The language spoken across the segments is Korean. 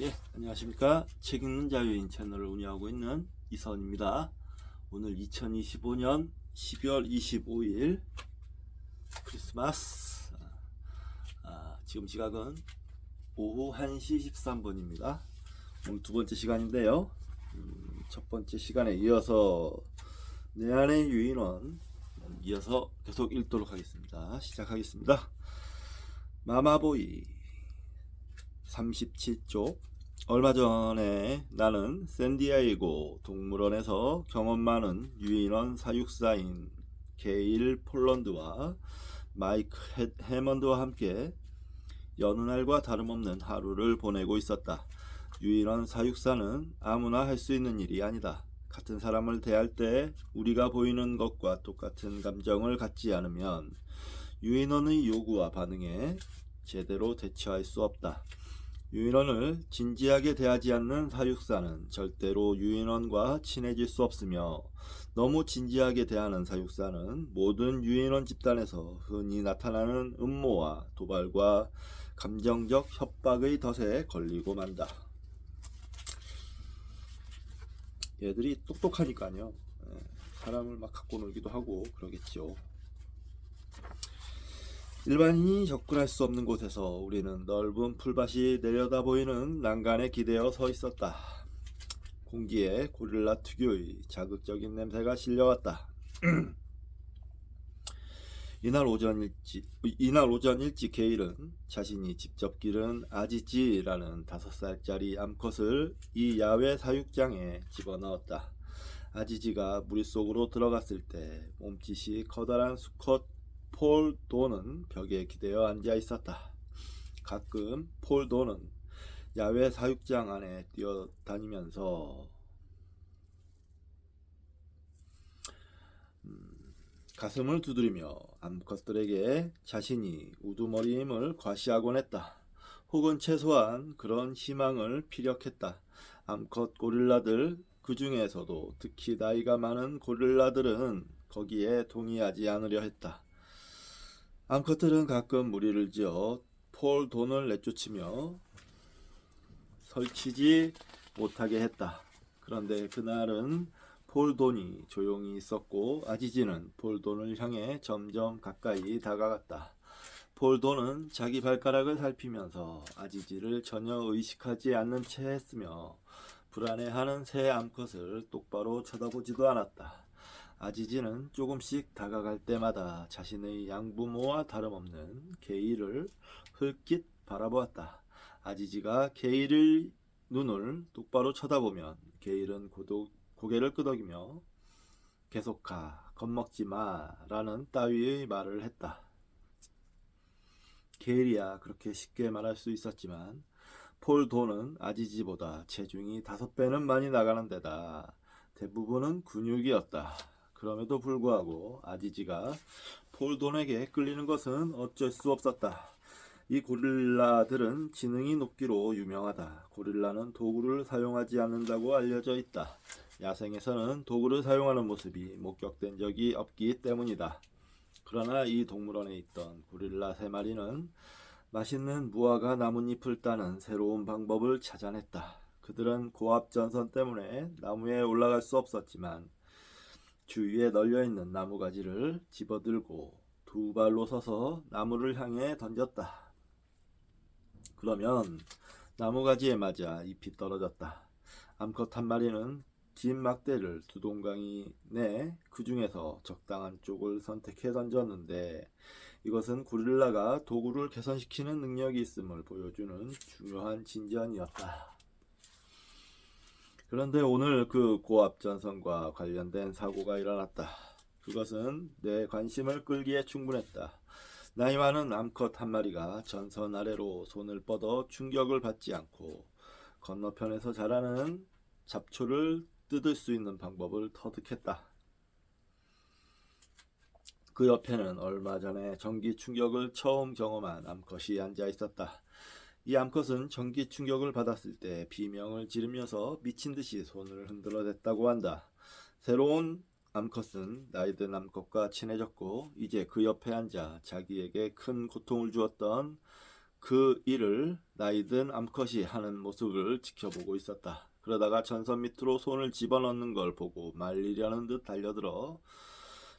예, 안녕하십니까. 책 읽는 자유인 채널을 운영하고 있는 이선입니다. 오늘 2025년 12월 25일 크리스마스. 지금 시각은 오후 1시 13분입니다. 오늘 두 번째 시간인데요. 첫 번째 시간에 이어서 내 안의 유인원 이어서 계속 읽도록 하겠습니다. 시작하겠습니다. 마마보이 37쪽. 얼마 전에 나는 샌디에이고 동물원에서 경험 많은 유인원 사육사인 게일 폴런드와 마이크 해먼드와 함께 여느 날과 다름없는 하루를 보내고 있었다. 유인원 사육사는 아무나 할 수 있는 일이 아니다. 같은 사람을 대할 때 우리가 보이는 것과 똑같은 감정을 갖지 않으면 유인원의 요구와 반응에 제대로 대처할 수 없다. 유인원을 진지하게 대하지 않는 사육사는 절대로 유인원과 친해질 수 없으며, 너무 진지하게 대하는 사육사는 모든 유인원 집단에서 흔히 나타나는 음모와 도발과 감정적 협박의 덫에 걸리고 만다. 얘들이 똑똑하니까요. 사람을 막 갖고 놀기도 하고 그러겠죠. 일반인이 접근할 수 없는 곳에서 우리는 넓은 풀밭이 내려다 보이는 난간에 기대어 서 있었다. 공기에 고릴라 특유의 자극적인 냄새가 실려왔다. 이날 오전 일찍 게일은 자신이 직접 기른 아지찌라는 5살짜리 암컷을 이 야외 사육장에 집어넣었다. 아지지가 물속으로 들어갔을 때 몸짓이 커다란 수컷 폴 도는 벽에 기대어 앉아 있었다. 가끔 폴 도는 야외 사육장 안에 뛰어다니면서 가슴을 두드리며 암컷들에게 자신이 우두머리임을 과시하곤 했다. 혹은 최소한 그런 희망을 피력했다. 암컷 고릴라들, 그 중에서도 특히 나이가 많은 고릴라들은 거기에 동의하지 않으려 했다. 암컷들은 가끔 무리를 지어 폴 돈을 내쫓으며 설치지 못하게 했다. 그런데 그날은 폴 돈이 조용히 있었고 아지지는 폴 돈을 향해 점점 가까이 다가갔다. 폴 돈은 자기 발가락을 살피면서 아지지를 전혀 의식하지 않는 채 했으며 불안해하는 새 암컷을 똑바로 쳐다보지도 않았다. 아지지는 조금씩 다가갈 때마다 자신의 양부모와 다름없는 게일을 흘낏 바라보았다. 아지지가 게일의 눈을 똑바로 쳐다보면 게일은 고개를 끄덕이며 계속가, 겁먹지 마 라는 따위의 말을 했다. 게일이야 그렇게 쉽게 말할 수 있었지만 폴 도는 아지지보다 체중이 5배는 많이 나가는 데다 대부분은 근육이었다. 그럼에도 불구하고 아지지가 폴 돈에게 끌리는 것은 어쩔 수 없었다. 이 고릴라들은 지능이 높기로 유명하다. 고릴라는 도구를 사용하지 않는다고 알려져 있다. 야생에서는 도구를 사용하는 모습이 목격된 적이 없기 때문이다. 그러나 이 동물원에 있던 고릴라 3마리는 맛있는 무화과 나뭇잎을 따는 새로운 방법을 찾아냈다. 그들은 고압 전선 때문에 나무에 올라갈 수 없었지만 주위에 널려있는 나무가지를 집어들고 2발로 서서 나무를 향해 던졌다. 그러면 나무가지에 맞아 잎이 떨어졌다. 암컷 한 마리는 긴 막대를 2동강이 내 그 중에서 적당한 쪽을 선택해 던졌는데, 이것은 고릴라가 도구를 개선시키는 능력이 있음을 보여주는 중요한 진전이었다. 그런데 오늘 그 고압전선과 관련된 사고가 일어났다. 그것은 내 관심을 끌기에 충분했다. 나이 많은 암컷 한 마리가 전선 아래로 손을 뻗어 충격을 받지 않고 건너편에서 자라는 잡초를 뜯을 수 있는 방법을 터득했다. 그 옆에는 얼마 전에 전기 충격을 처음 경험한 암컷이 앉아 있었다. 이 암컷은 전기 충격을 받았을 때 비명을 지르면서 미친 듯이 손을 흔들어댔다고 한다. 새로운 암컷은 나이든 암컷과 친해졌고 이제 그 옆에 앉아 자기에게 큰 고통을 주었던 그 일을 나이든 암컷이 하는 모습을 지켜보고 있었다. 그러다가 전선 밑으로 손을 집어넣는 걸 보고 말리려는 듯 달려들어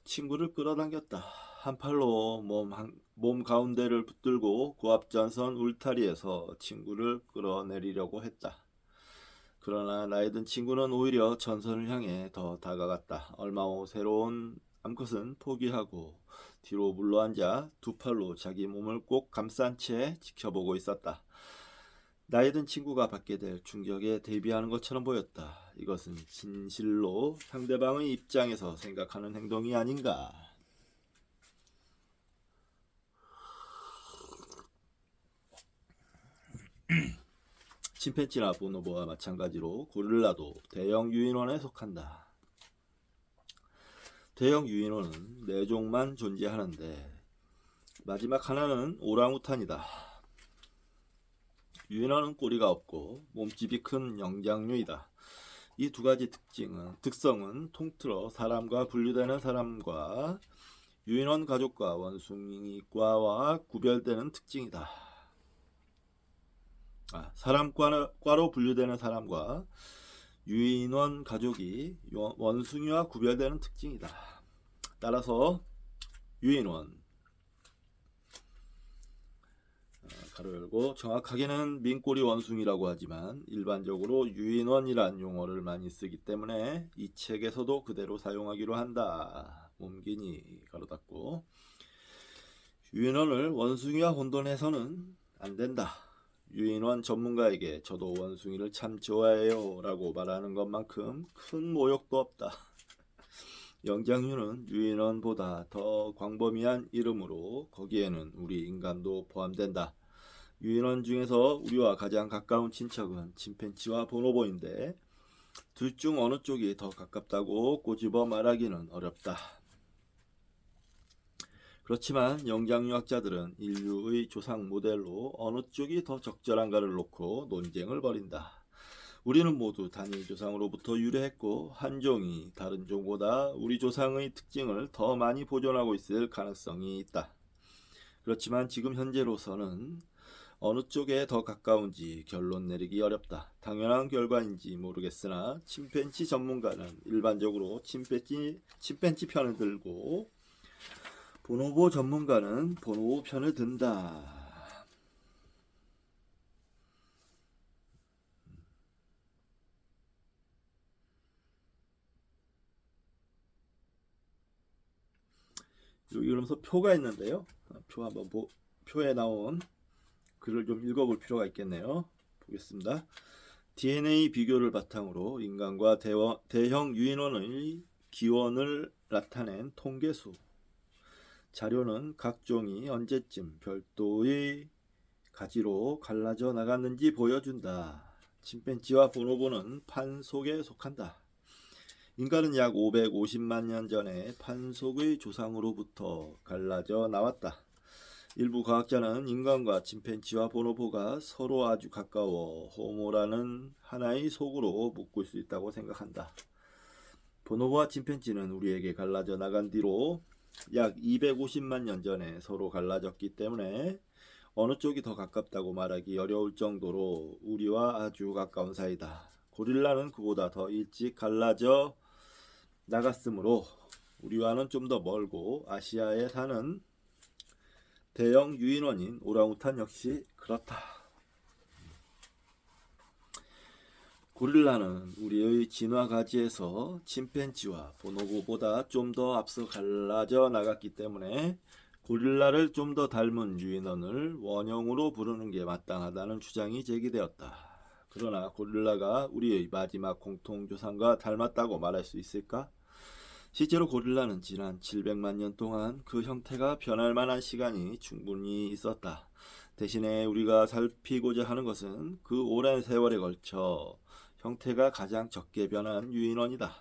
친구를 끌어당겼다. 한 팔로 몸 가운데를 붙들고 고압전선 울타리에서 친구를 끌어내리려고 했다. 그러나 나이든 친구는 오히려 전선을 향해 더 다가갔다. 얼마 후 새로운 암컷은 포기하고 뒤로 물러앉아 두 팔로 자기 몸을 꼭 감싼 채 지켜보고 있었다. 나이든 친구가 받게 될 충격에 대비하는 것처럼 보였다. 이것은 진실로 상대방의 입장에서 생각하는 행동이 아닌가. 침팬지나 보노보와 마찬가지로 고릴라도 대형 유인원에 속한다. 대형 유인원은 4종만 존재하는데 마지막 하나는 오랑우탄이다. 유인원은 꼬리가 없고 몸집이 큰 영장류이다. 이 두 가지 특성은 통틀어 사람과 분류되는 사람과 유인원 가족과 원숭이과와 구별되는 특징이다. 사람과로 분류되는 사람과 유인원 가족이 원숭이와 구별되는 특징이다. 따라서 유인원 가로 열고 정확하게는 민꼬리 원숭이라고 하지만 일반적으로 유인원이란 용어를 많이 쓰기 때문에 이 책에서도 그대로 사용하기로 한다. 몸기니 가로 닫고 유인원을 원숭이와 혼돈해서는 안 된다. 유인원 전문가에게 저도 원숭이를 참 좋아해요 라고 말하는 것만큼 큰 모욕도 없다. 영장류는 유인원보다 더 광범위한 이름으로 거기에는 우리 인간도 포함된다. 유인원 중에서 우리와 가장 가까운 친척은 침팬지와 보노보인데 둘 중 어느 쪽이 더 가깝다고 꼬집어 말하기는 어렵다. 그렇지만 영장류학자들은 인류의 조상 모델로 어느 쪽이 더 적절한가를 놓고 논쟁을 벌인다. 우리는 모두 단일 조상으로부터 유래했고 한 종이 다른 종보다 우리 조상의 특징을 더 많이 보존하고 있을 가능성이 있다. 그렇지만 지금 현재로서는 어느 쪽에 더 가까운지 결론 내리기 어렵다. 당연한 결과인지 모르겠으나 침팬지 전문가는 일반적으로 침팬지 편을 들고 보노보 전문가는 보노보 편을 든다. 여기 그러면서 표가 있는데요. 표에 나온 글을 좀 읽어볼 필요가 있겠네요. 보겠습니다. DNA 비교를 바탕으로 인간과 대형 유인원의 기원을 나타낸 통계수. 자료는 각 종이 언제쯤 별도의 가지로 갈라져 나갔는지 보여준다. 침팬지와 보노보는 판 속에 속한다. 인간은 약 550만 년 전에 판 속의 조상으로부터 갈라져 나왔다. 일부 과학자는 인간과 침팬지와 보노보가 서로 아주 가까워 호모라는 하나의 속으로 묶을 수 있다고 생각한다. 보노보와 침팬지는 우리에게 갈라져 나간 뒤로 약 250만 년 전에 서로 갈라졌기 때문에 어느 쪽이 더 가깝다고 말하기 어려울 정도로 우리와 아주 가까운 사이다. 고릴라는 그보다 더 일찍 갈라져 나갔으므로 우리와는 좀 더 멀고 아시아에 사는 대형 유인원인 오랑우탄 역시 그렇다. 고릴라는 우리의 진화 가지에서 침팬지와 보노보보다 좀 더 앞서 갈라져 나갔기 때문에 고릴라를 좀 더 닮은 유인원을 원형으로 부르는 게 마땅하다는 주장이 제기되었다. 그러나 고릴라가 우리의 마지막 공통조상과 닮았다고 말할 수 있을까? 실제로 고릴라는 지난 700만 년 동안 그 형태가 변할 만한 시간이 충분히 있었다. 대신에 우리가 살피고자 하는 것은 그 오랜 세월에 걸쳐 형태가 가장 적게 변한 유인원이다.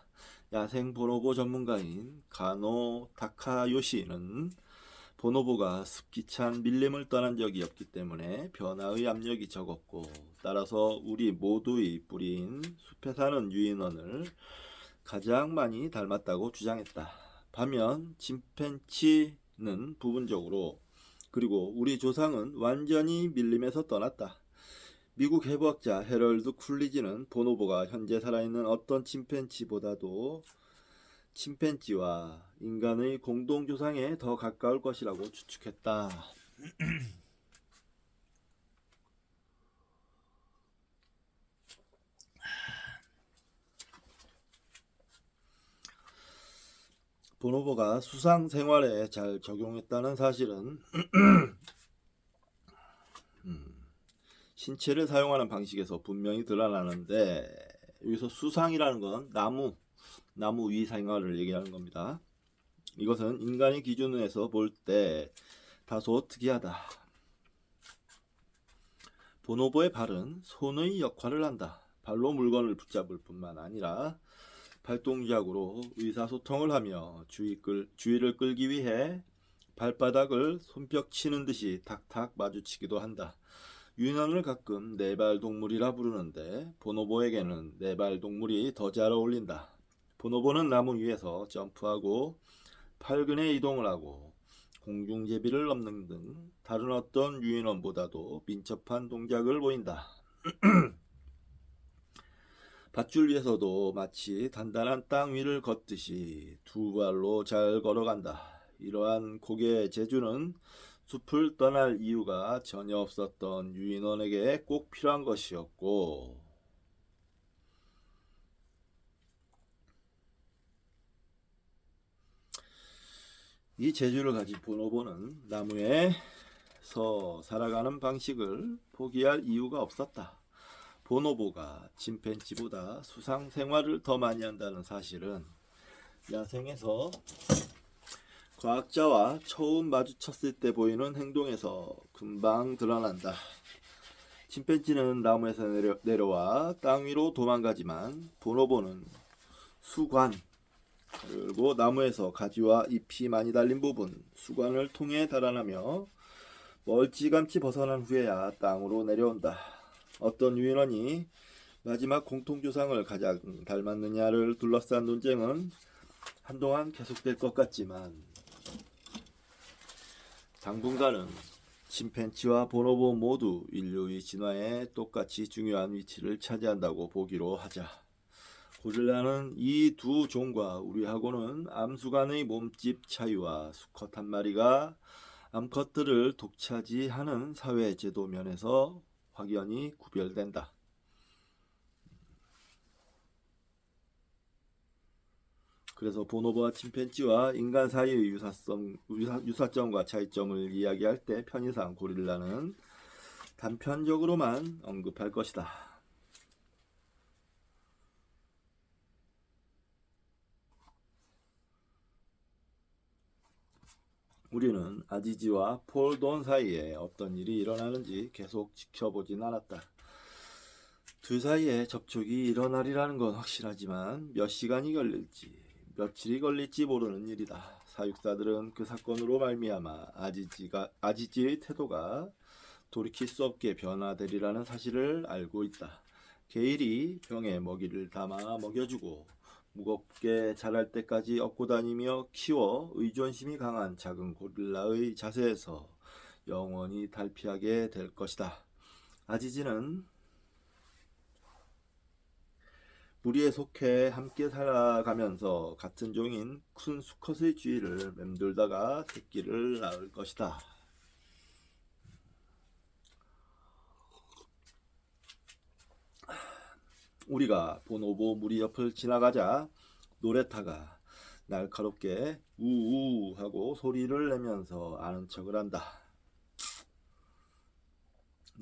야생 보노보 전문가인 가노 타카요시는 보노보가 습기찬 밀림을 떠난 적이 없기 때문에 변화의 압력이 적었고 따라서 우리 모두의 뿌리인 숲에 사는 유인원을 가장 많이 닮았다고 주장했다. 반면 침팬지는 부분적으로 그리고 우리 조상은 완전히 밀림에서 떠났다. 미국 해부학자 해럴드 쿨리지는 보노보가 현재 살아있는 어떤 침팬지보다도 침팬지와 인간의 공동조상에 더 가까울 것이라고 추측했다. 보노보가 수상 생활에 잘 적용했다는 사실은 신체를 사용하는 방식에서 분명히 드러나는데, 여기서 수상이라는 건 나무 위 생활을 얘기하는 겁니다. 이것은 인간의 기준에서 볼 때 다소 특이하다. 보노보의 발은 손의 역할을 한다. 발로 물건을 붙잡을 뿐만 아니라 발동작으로 의사소통을 하며 주의를 끌기 위해 발바닥을 손뼉 치는 듯이 탁탁 마주치기도 한다. 유인원을 가끔 네발동물이라 부르는데 보노보에게는 네발동물이 더 잘 어울린다. 보노보는 나무 위에서 점프하고 팔근에 이동을 하고 공중제비를 넘는 등 다른 어떤 유인원보다도 민첩한 동작을 보인다. 밧줄 위에서도 마치 단단한 땅 위를 걷듯이 두 발로 잘 걸어간다. 이러한 곡의 재주는 숲을 떠날 이유가 전혀 없었던 유인원에게 꼭 필요한 것이었고, 이 재주를 가진 보노보는 나무에서 살아가는 방식을 포기할 이유가 없었다. 보노보가 침팬지보다 수상 생활을 더 많이 한다는 사실은 야생에서 과학자와 처음 마주쳤을 때 보이는 행동에서 금방 드러난다. 침팬지는 나무에서 내려와 땅 위로 도망가지만 보노보는 수관, 그리고 나무에서 가지와 잎이 많이 달린 부분, 수관을 통해 달아나며 멀찌감치 벗어난 후에야 땅으로 내려온다. 어떤 유인원이 마지막 공통조상을 가장 닮았느냐를 둘러싼 논쟁은 한동안 계속될 것 같지만, 당분간은 침팬지와 보노보 모두 인류의 진화에 똑같이 중요한 위치를 차지한다고 보기로 하자. 고릴라는 이 두 종과 우리하고는 암수간의 몸집 차이와 수컷 한 마리가 암컷들을 독차지하는 사회 제도 면에서 확연히 구별된다. 그래서 보노보와 침팬지와 인간 사이의 유사점과 차이점을 이야기할 때 편의상 고릴라는 단편적으로만 언급할 것이다. 우리는 아지지와 폴돈 사이에 어떤 일이 일어나는지 계속 지켜보진 않았다. 둘 사이에 접촉이 일어나리라는 건 확실하지만 몇 시간이 걸릴지 며칠이 걸릴지 모르는 일이다. 사육사들은 그 사건으로 말미암아 아지지의 태도가 돌이킬 수 없게 변화되리라는 사실을 알고 있다. 게일이 병에 먹이를 담아 먹여주고 무겁게 자랄 때까지 업고 다니며 키워 의존심이 강한 작은 고릴라의 자세에서 영원히 탈피하게 될 것이다. 아지지는 무리에 속해 함께 살아가면서 같은 종인 큰 수컷의 주위를 맴돌다가 새끼를 낳을 것이다. 우리가 보노보 무리 옆을 지나가자 노레타가 날카롭게 우우 하고 소리를 내면서 아는 척을 한다.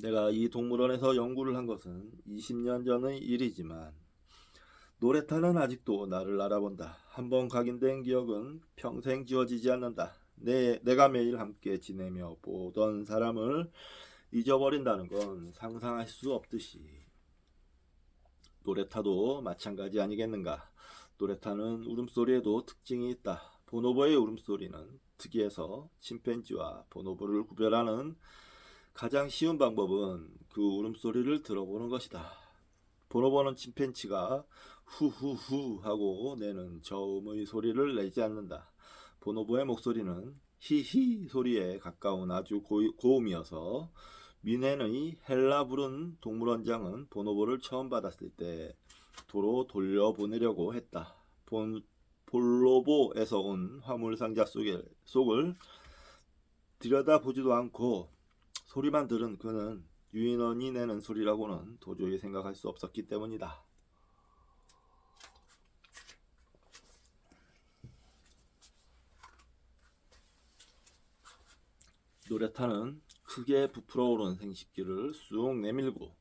내가 이 동물원에서 연구를 한 것은 20년 전의 일이지만 노레타는 아직도 나를 알아본다. 한번 각인된 기억은 평생 지워지지 않는다. 내가 매일 함께 지내며 보던 사람을 잊어버린다는 건 상상할 수 없듯이 노레타도 마찬가지 아니겠는가. 노레타는 울음소리에도 특징이 있다. 보노보의 울음소리는 특이해서 침팬지와 보노보를 구별하는 가장 쉬운 방법은 그 울음소리를 들어보는 것이다. 보노보는 침팬지가 후후후 하고 내는 저음의 소리를 내지 않는다. 보노보의 목소리는 히히 소리에 가까운 아주 고음이어서 미넨의 헬라 부른 동물원장은 보노보를 처음 받았을 때 도로 돌려보내려고 했다. 볼로보에서 온 화물상자 속을 들여다보지도 않고 소리만 들은 그는 유인원이 내는 소리라고는 도저히 생각할 수 없었기 때문이다. 노래타는 크게 부풀어 오른 생식기를 쑥 내밀고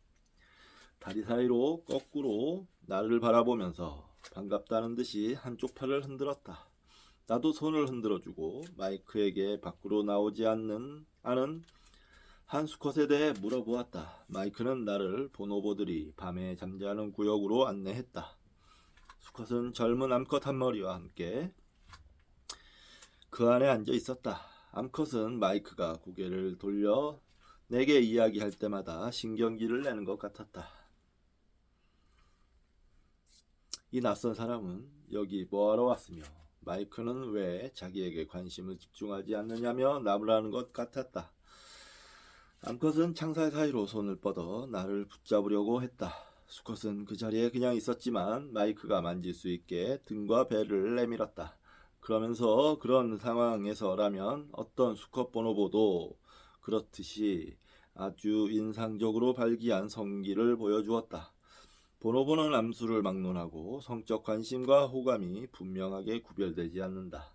다리 사이로 거꾸로 나를 바라보면서 반갑다는 듯이 한쪽 팔을 흔들었다. 나도 손을 흔들어주고 마이크에게 밖으로 나오지 않은 한 수컷에 대해 물어보았다. 마이크는 나를 보노보들이 밤에 잠자는 구역으로 안내했다. 수컷은 젊은 암컷 한 머리와 함께 그 안에 앉아 있었다. 암컷은 마이크가 고개를 돌려 내게 이야기할 때마다 신경기를 내는 것 같았다. 이 낯선 사람은 여기 뭐하러 왔으며 마이크는 왜 자기에게 관심을 집중하지 않느냐며 나무라는 것 같았다. 암컷은 창살 사이로 손을 뻗어 나를 붙잡으려고 했다. 수컷은 그 자리에 그냥 있었지만 마이크가 만질 수 있게 등과 배를 내밀었다. 그러면서 그런 상황에서라면 어떤 수컷 보노보도 그렇듯이 아주 인상적으로 발기한 성기를 보여주었다. 보노보는 암수를 막론하고 성적 관심과 호감이 분명하게 구별되지 않는다.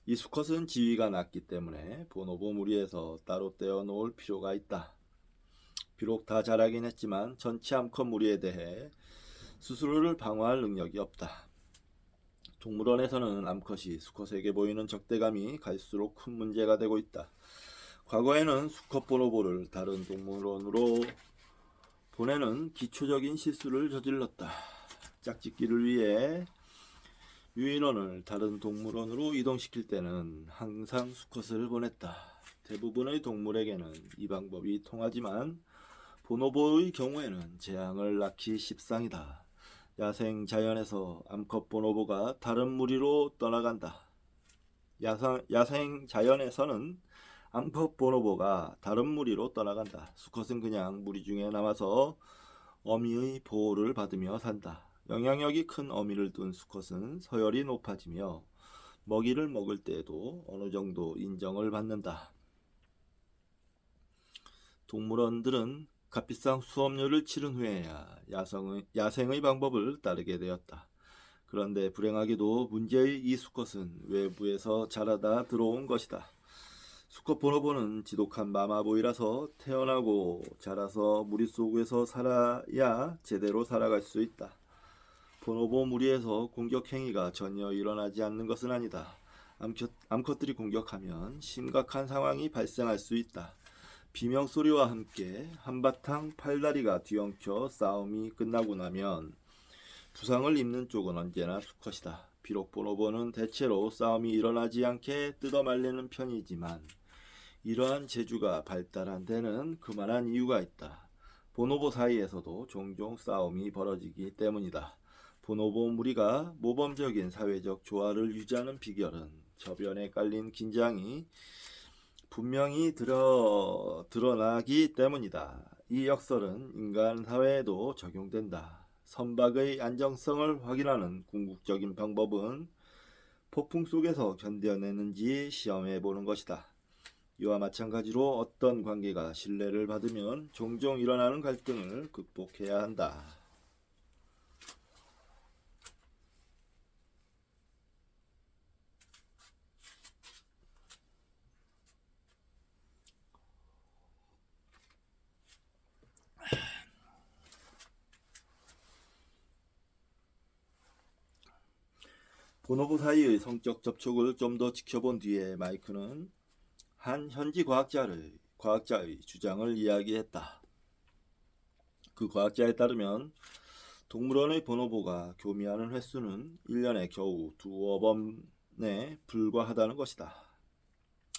이 수컷은 지위가 낮기 때문에 보노보 무리에서 따로 떼어 놓을 필요가 있다. 비록 다 잘하긴 했지만 전체 암컷 무리에 대해 스스로를 방어할 능력이 없다. 동물원에서는 암컷이 수컷에게 보이는 적대감이 갈수록 큰 문제가 되고 있다. 과거에는 수컷 보노보를 다른 동물원으로 보내는 기초적인 실수를 저질렀다. 짝짓기를 위해 유인원을 다른 동물원으로 이동시킬 때는 항상 수컷을 보냈다. 대부분의 동물에게는 이 방법이 통하지만 보노보의 경우에는 재앙을 낳기 십상이다. 야생 자연에서 암컷 보노보가 다른 무리로 떠나간다. 야생 자연에서는 암컷 보노보가 다른 무리로 떠나간다. 수컷은 그냥 무리 중에 남아서 어미의 보호를 받으며 산다. 영향력이 큰 어미를 둔 수컷은 서열이 높아지며 먹이를 먹을 때에도 어느 정도 인정을 받는다. 동물원들은 값비싼 수업료를 치른 후에야 야생의 방법을 따르게 되었다. 그런데 불행하게도 문제의 이 수컷은 외부에서 자라다 들어온 것이다. 수컷 보노보는 지독한 마마보이라서 태어나고 자라서 무리 속에서 살아야 제대로 살아갈 수 있다. 보노보 무리에서 공격 행위가 전혀 일어나지 않는 것은 아니다. 암컷들이 공격하면 심각한 상황이 발생할 수 있다. 비명소리와 함께 한바탕 팔다리가 뒤엉켜 싸움이 끝나고 나면 부상을 입는 쪽은 언제나 수컷이다. 비록 보노보는 대체로 싸움이 일어나지 않게 뜯어말리는 편이지만 이러한 재주가 발달한 데는 그만한 이유가 있다. 보노보 사이에서도 종종 싸움이 벌어지기 때문이다. 보노보 무리가 모범적인 사회적 조화를 유지하는 비결은 저변에 깔린 긴장이 분명히 드러나기 때문이다. 이 역설은 인간 사회에도 적용된다. 선박의 안정성을 확인하는 궁극적인 방법은 폭풍 속에서 견뎌내는지 시험해 보는 것이다. 이와 마찬가지로 어떤 관계가 신뢰를 받으면 종종 일어나는 갈등을 극복해야 한다. 보노보 사이의 성적 접촉을 좀 더 지켜본 뒤에 마이크는 한 현지 과학자의 주장을 이야기했다. 그 과학자에 따르면 동물원의 보노보가 교미하는 횟수는 1년에 겨우 2~5번에 불과하다는 것이다.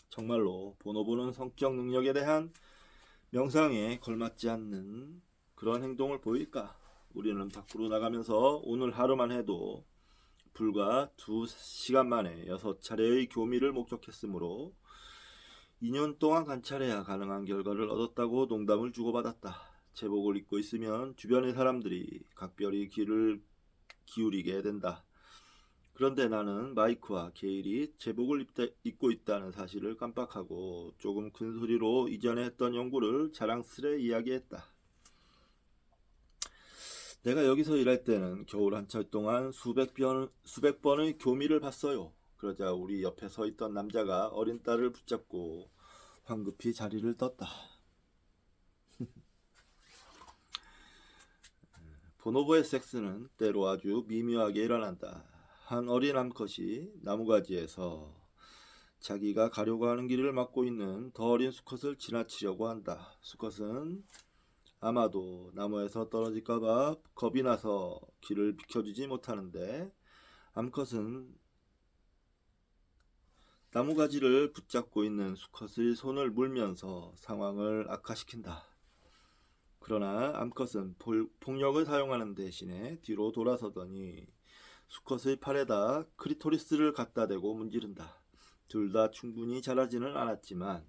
정말로 보노보는 성적 능력에 대한 명상에 걸맞지 않는 그런 행동을 보일까? 우리는 밖으로 나가면서 오늘 하루만 해도 불과 2시간 만에 6차례의 교미를 목격했으므로 2년 동안 관찰해야 가능한 결과를 얻었다고 농담을 주고받았다. 제복을 입고 있으면 주변의 사람들이 각별히 귀를 기울이게 된다. 그런데 나는 마이크와 게일이 제복을 입고 있다는 사실을 깜빡하고 조금 큰 소리로 이전에 했던 연구를 자랑스레 이야기했다. 내가 여기서 일할 때는 겨울 한철 동안 수백 번의 교미를 봤어요. 그러자 우리 옆에 서 있던 남자가 어린 딸을 붙잡고 황급히 자리를 떴다. 보노보의 섹스는 때로 아주 미묘하게 일어난다. 한 어린 암컷이 나무가지에서 자기가 가려고 하는 길을 막고 있는 더 어린 수컷을 지나치려고 한다. 수컷은 아마도 나무에서 떨어질까봐 겁이 나서 길을 비켜주지 못하는데 암컷은 나무가지를 붙잡고 있는 수컷의 손을 물면서 상황을 악화시킨다. 그러나 암컷은 폭력을 사용하는 대신에 뒤로 돌아서더니 수컷의 팔에다 크리토리스를 갖다 대고 문지른다. 둘 다 충분히 잘하지는 않았지만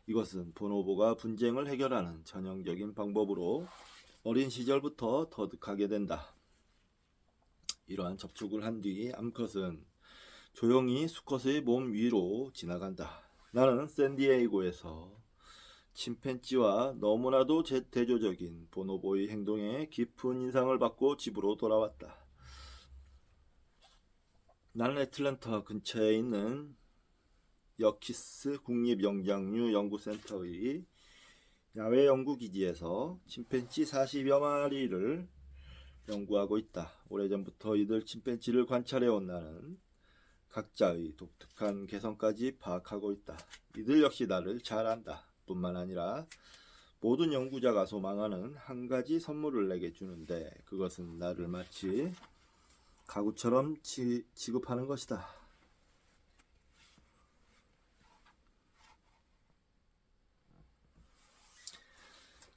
이것은 보노보가 분쟁을 해결하는 전형적인 방법으로 어린 시절부터 터득하게 된다. 이러한 접촉을 한 뒤 암컷은 조용히 수컷의 몸 위로 지나간다. 나는 샌디에이고에서 침팬지와 너무나도 대조적인 보노보의 행동에 깊은 인상을 받고 집으로 돌아왔다. 나는 애틀랜타 근처에 있는 여키스 국립영장류 연구센터의 야외 연구기지에서 침팬지 40여 마리를 연구하고 있다. 오래전부터 이들 침팬지를 관찰해온 나는 각자의 독특한 개성까지 파악하고 있다. 이들 역시 나를 잘 안다. 뿐만 아니라 모든 연구자가 소망하는 한 가지 선물을 내게 주는데 그것은 나를 마치 가구처럼 취급하는 것이다.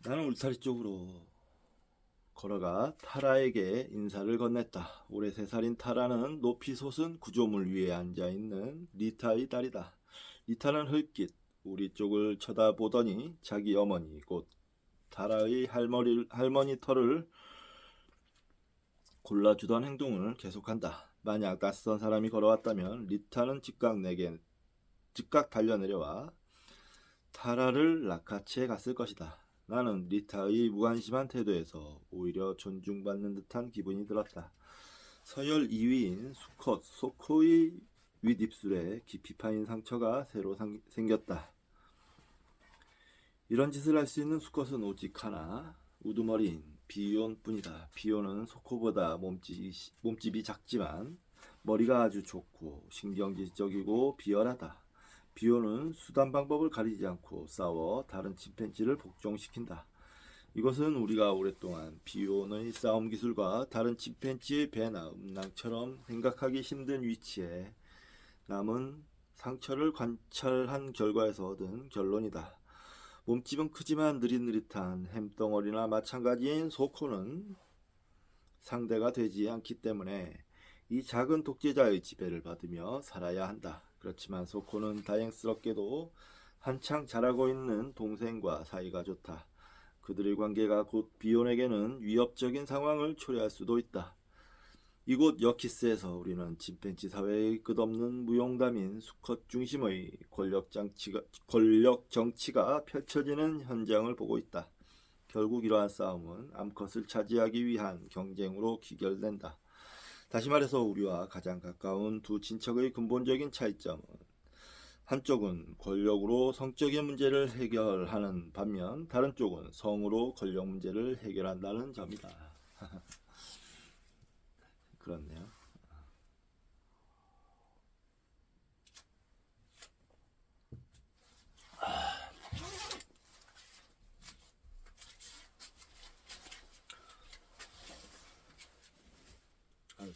나는 울타리 쪽으로 걸어가 타라에게 인사를 건넸다. 올해 3살인 타라는 높이 솟은 구조물 위에 앉아있는 리타의 딸이다. 리타는 흘낏 우리 쪽을 쳐다보더니 자기 어머니 곧 타라의 할머니 털을 골라주던 행동을 계속한다. 만약 낯선 사람이 걸어왔다면 리타는 즉각 달려내려와 타라를 낚아채 갔을 것이다. 나는 리타의 무관심한 태도에서 오히려 존중받는 듯한 기분이 들었다. 서열 2위인 수컷 소코의 윗입술에 깊이 파인 상처가 새로 생겼다. 이런 짓을 할 수 있는 수컷은 오직 하나, 우두머리인 비욘뿐이다. 비욘은 소코보다 몸집이 작지만 머리가 아주 좋고 신경질적이고 비열하다. 비욘은 수단 방법을 가리지 않고 싸워 다른 침팬지를 복종시킨다. 이것은 우리가 오랫동안 비욘의 싸움 기술과 다른 침팬지의 배나 음낭처럼 생각하기 힘든 위치에 남은 상처를 관찰한 결과에서 얻은 결론이다. 몸집은 크지만 느릿느릿한 햄덩어리나 마찬가지인 소코는 상대가 되지 않기 때문에 이 작은 독재자의 지배를 받으며 살아야 한다. 그렇지만 소코는 다행스럽게도 한창 자라고 있는 동생과 사이가 좋다. 그들의 관계가 곧 비욘에게는 위협적인 상황을 초래할 수도 있다. 이곳 여키스에서 우리는 침팬지 사회의 끝없는 무용담인 수컷 중심의 권력 정치가 펼쳐지는 현장을 보고 있다. 결국 이러한 싸움은 암컷을 차지하기 위한 경쟁으로 귀결된다. 다시 말해서 우리와 가장 가까운 두 친척의 근본적인 차이점은 한쪽은 권력으로 성적인 문제를 해결하는 반면 다른 쪽은 성으로 권력 문제를 해결한다는 점이다. 그렇네요.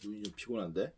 눈이 좀 피곤한데?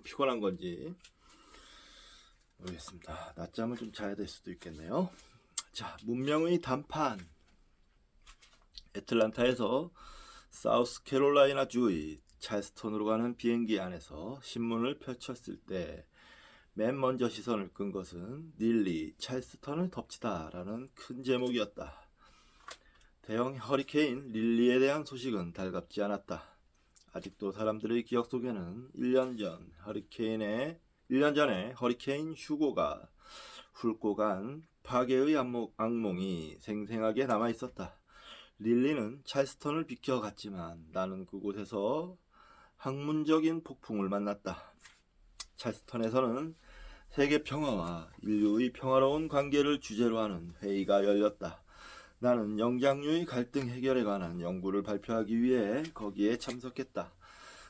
피곤한 건지 모르겠습니다. 낮잠을 좀 자야 될 수도 있겠네요. 자, 문명의 단판. 애틀란타에서 사우스캐롤라이나 주의 찰스턴으로 가는 비행기 안에서 신문을 펼쳤을 때 맨 먼저 시선을 끈 것은 닐리 찰스턴을 덮치다 라는 큰 제목이었다. 대형 허리케인 릴리에 대한 소식은 달갑지 않았다. 아직도 사람들의 기억 속에는 1년 전에 허리케인 휴고가 훑고 간 파괴의 악몽이 생생하게 남아 있었다. 릴리는 찰스턴을 비켜갔지만 나는 그곳에서 학문적인 폭풍을 만났다. 찰스턴에서는 세계 평화와 인류의 평화로운 관계를 주제로 하는 회의가 열렸다. 나는 영장류의 갈등 해결에 관한 연구를 발표하기 위해 거기에 참석했다.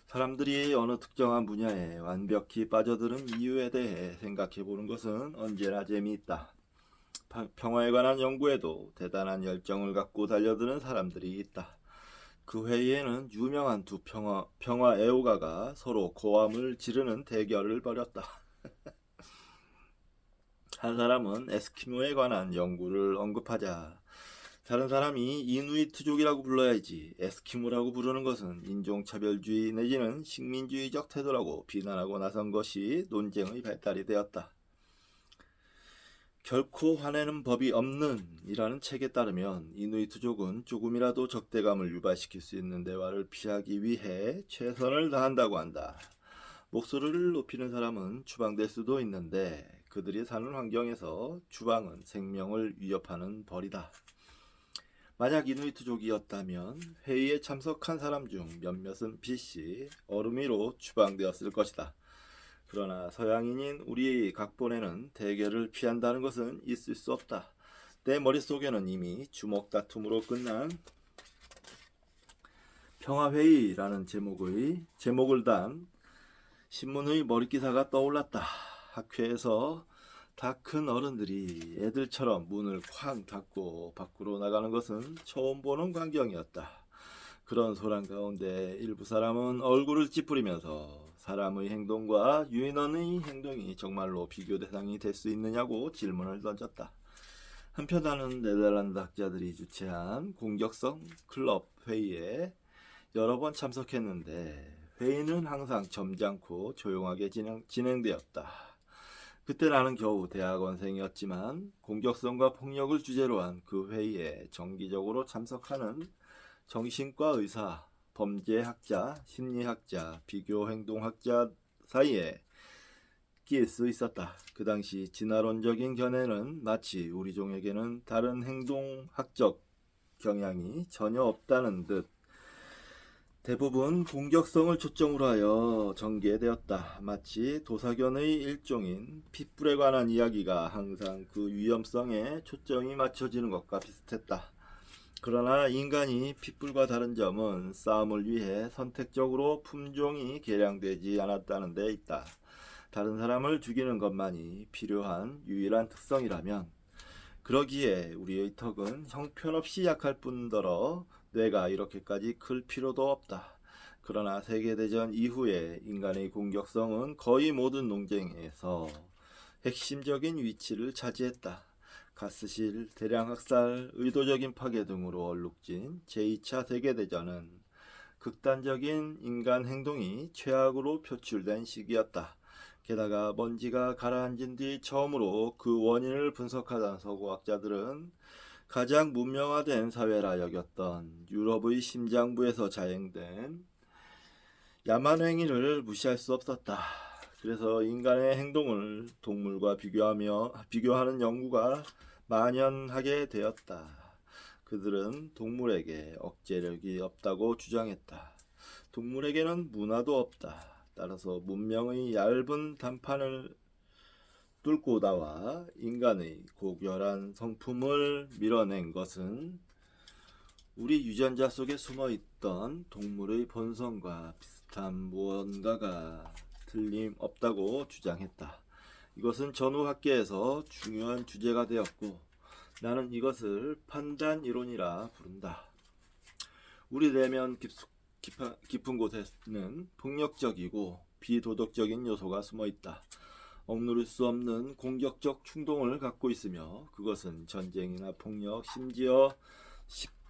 사람들이 어느 특정한 분야에 완벽히 빠져드는 이유에 대해 생각해보는 것은 언제나 재미있다. 평화에 관한 연구에도 대단한 열정을 갖고 달려드는 사람들이 있다. 그 회의에는 유명한 두 평화 애호가가 서로 고함을 지르는 대결을 벌였다. 한 사람은 에스키모에 관한 연구를 언급하자 다른 사람이 이누이트족이라고 불러야지 에스키모라고 부르는 것은 인종차별주의 내지는 식민주의적 태도라고 비난하고 나선 것이 논쟁의 발달이 되었다. 결코 화내는 법이 없는 이라는 책에 따르면 이누이트족은 조금이라도 적대감을 유발시킬 수 있는 대화를 피하기 위해 최선을 다한다고 한다. 목소리를 높이는 사람은 추방될 수도 있는데 그들이 사는 환경에서 추방은 생명을 위협하는 벌이다. 만약 이누이트족이었다면 회의에 참석한 사람 중 몇몇은 BC 얼음 위로 추방되었을 것이다. 그러나 서양인인 우리 각본에는 대결을 피한다는 것은 있을 수 없다. 내 머릿속에는 이미 주먹 다툼으로 끝난 평화회의라는 제목을 단 신문의 머릿기사가 떠올랐다. 학회에서 다 큰 어른들이 애들처럼 문을 쾅 닫고 밖으로 나가는 것은 처음 보는 광경이었다. 그런 소란 가운데 일부 사람은 얼굴을 찌푸리면서 사람의 행동과 유인원의 행동이 정말로 비교 대상이 될 수 있느냐고 질문을 던졌다. 한편 나는 네덜란드 학자들이 주최한 공격성 클럽 회의에 여러 번 참석했는데 회의는 항상 점잖고 조용하게 진행되었다. 그때 나는 겨우 대학원생이었지만 공격성과 폭력을 주제로 한 그 회의에 정기적으로 참석하는 정신과 의사, 범죄학자, 심리학자, 비교행동학자 사이에 끼일 수 있었다. 그 당시 진화론적인 견해는 마치 우리 종에게는 다른 행동학적 경향이 전혀 없다는 듯 대부분 공격성을 초점으로 하여 전개되었다. 마치 도사견의 일종인 핏불에 관한 이야기가 항상 그 위험성에 초점이 맞춰지는 것과 비슷했다. 그러나 인간이 핏불과 다른 점은 싸움을 위해 선택적으로 품종이 개량되지 않았다는 데 있다. 다른 사람을 죽이는 것만이 필요한 유일한 특성이라면 그러기에 우리의 턱은 형편없이 약할 뿐더러 뇌가 이렇게까지 클 필요도 없다. 그러나 세계대전 이후에 인간의 공격성은 거의 모든 논쟁에서 핵심적인 위치를 차지했다. 가스실, 대량학살, 의도적인 파괴 등으로 얼룩진 제2차 세계대전은 극단적인 인간 행동이 최악으로 표출된 시기였다. 게다가 먼지가 가라앉은 뒤 처음으로 그 원인을 분석하던 서구학자들은 가장 문명화된 사회라 여겼던 유럽의 심장부에서 자행된 야만 행위를 무시할 수 없었다. 그래서 인간의 행동을 동물과 비교하는 연구가 만연하게 되었다. 그들은 동물에게 억제력이 없다고 주장했다. 동물에게는 문화도 없다. 따라서 문명의 얇은 단판을 뚫고 나와 인간의 고결한 성품을 밀어낸 것은 우리 유전자 속에 숨어있던 동물의 본성과 비슷한 무언가가 틀림없다고 주장했다. 이것은 전후학계에서 중요한 주제가 되었고 나는 이것을 판단 이론이라 부른다. 우리 내면 깊은 곳에는 폭력적이고 비도덕적인 요소가 숨어 있다. 억누를 수 없는 공격적 충동을 갖고 있으며 그것은 전쟁이나 폭력, 심지어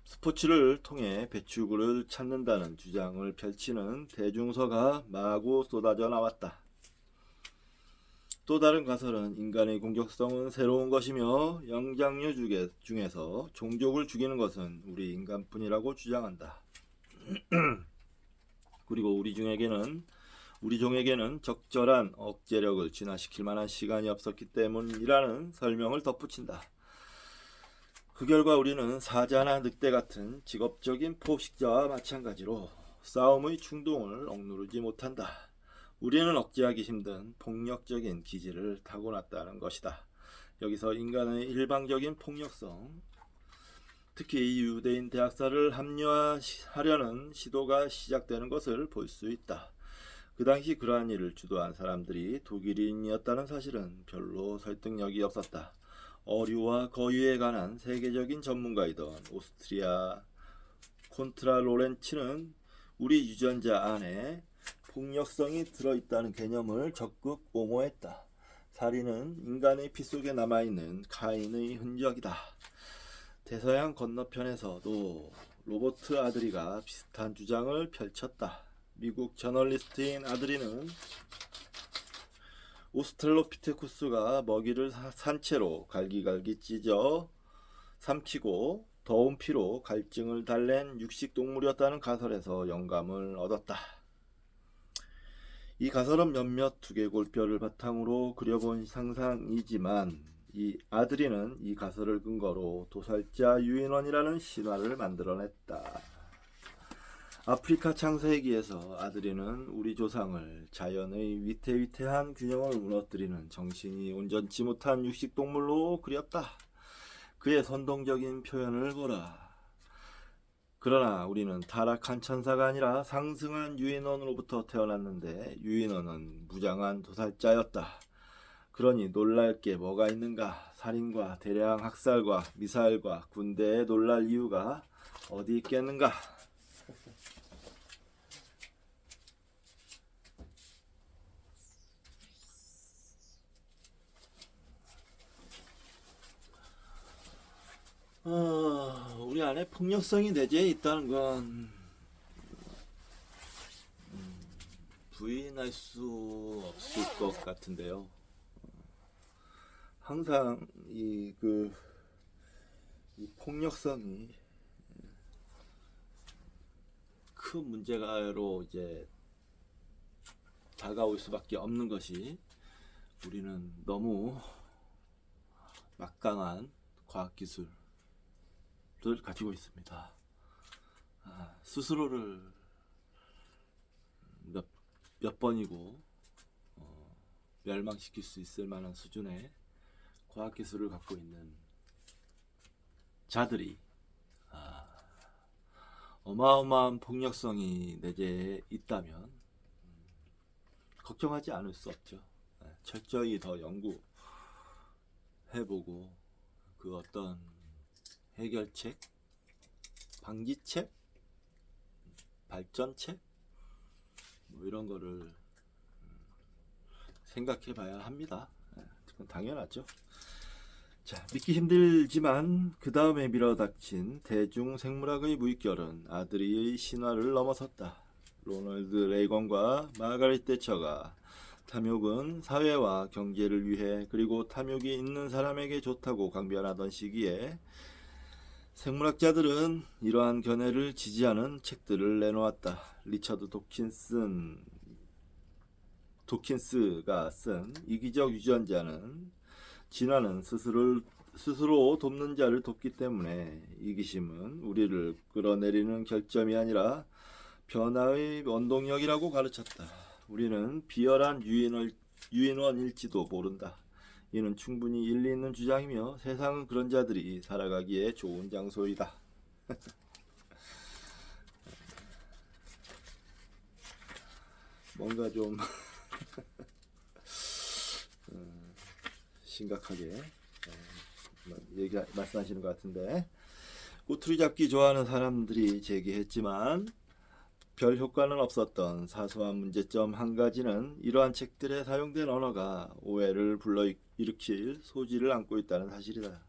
스포츠를 통해 배출구를 찾는다는 주장을 펼치는 대중서가 마구 쏟아져 나왔다. 또 다른 가설은 인간의 공격성은 새로운 것이며 영장류 중에서 종족을 죽이는 것은 우리 인간뿐이라고 주장한다. 그리고 우리 종에게는 적절한 억제력을 진화시킬 만한 시간이 없었기 때문이라는 설명을 덧붙인다. 그 결과 우리는 사자나 늑대 같은 직업적인 포식자와 마찬가지로 싸움의 충동을 억누르지 못한다. 우리는 억제하기 힘든 폭력적인 기질을 타고났다는 것이다. 여기서 인간의 일방적인 폭력성, 특히 유대인 대학살을 합리화하려는 시도가 시작되는 것을 볼 수 있다. 그 당시 그러한 일을 주도한 사람들이 독일인이었다는 사실은 별로 설득력이 없었다. 어류와 거유에 관한 세계적인 전문가이던 오스트리아 콘트라 로렌츠는 우리 유전자 안에 폭력성이 들어있다는 개념을 적극 옹호했다. 살인은 인간의 피 속에 남아있는 카인의 흔적이다. 대서양 건너편에서도 로버트 아드리가 비슷한 주장을 펼쳤다. 미국 저널리스트인 아드리는 오스트랄로피테쿠스가 먹이를 산채로 갈기갈기 찢어 삼키고 더운 피로 갈증을 달랜 육식동물이었다는 가설에서 영감을 얻었다. 이 가설은 몇몇 두개골뼈를 바탕으로 그려본 상상이지만 이 아드리는 이 가설을 근거로 도살자 유인원이라는 신화를 만들어냈다. 아프리카 창세기에서 아드리는 우리 조상을 자연의 위태위태한 균형을 무너뜨리는 정신이 온전치 못한 육식동물로 그렸다. 그의 선동적인 표현을 보라. 그러나 우리는 타락한 천사가 아니라 상승한 유인원으로부터 태어났는데 유인원은 무장한 도살자였다. 그러니 놀랄 게 뭐가 있는가? 살인과 대량 학살과 미사일과 군대에 놀랄 이유가 어디 있겠는가? 우리 안에 폭력성이 내재해 있다는 건 부인할 수 없을 것 같은데요. 항상 이 폭력성이 큰 문제가로 이제 다가올 수밖에 없는 것이 우리는 너무 막강한 과학기술을 가지고 있습니다. 스스로를 몇 번이고 멸망시킬 수 있을 만한 수준의 과학기술을 갖고 있는 자들이 어마어마한 폭력성이 내재해 있다면 걱정하지 않을 수 없죠. 철저히 더 연구해보고 그 어떤 해결책, 방지책, 발전책 뭐 이런 거를 생각해 봐야 합니다. 그건 당연하죠. 자, 믿기 힘들지만 그 다음에 밀어닥친 대중생물학의 물결은 아드리의 신화를 넘어섰다. 로널드 레이건과 마가렛 대처가 탐욕은 사회와 경제를 위해 그리고 탐욕이 있는 사람에게 좋다고 강변하던 시기에 생물학자들은 이러한 견해를 지지하는 책들을 내놓았다. 리처드 도킨스가 쓴 이기적 유전자는 진화는 스스로 돕는 자를 돕기 때문에 이기심은 우리를 끌어내리는 결점이 아니라 변화의 원동력이라고 가르쳤다. 우리는 비열한 유인원일지도 모른다. 이는 충분히 일리 있는 주장이며 세상은 그런 자들이 살아가기에 좋은 장소이다. 뭔가 좀 심각하게 말씀하시는 것 같은데, 꼬투리 잡기 좋아하는 사람들이 제기했지만 별 효과는 없었던 사소한 문제점 한 가지는 이러한 책들에 사용된 언어가 오해를 불러일으킬 소지를 안고 있다는 사실이다.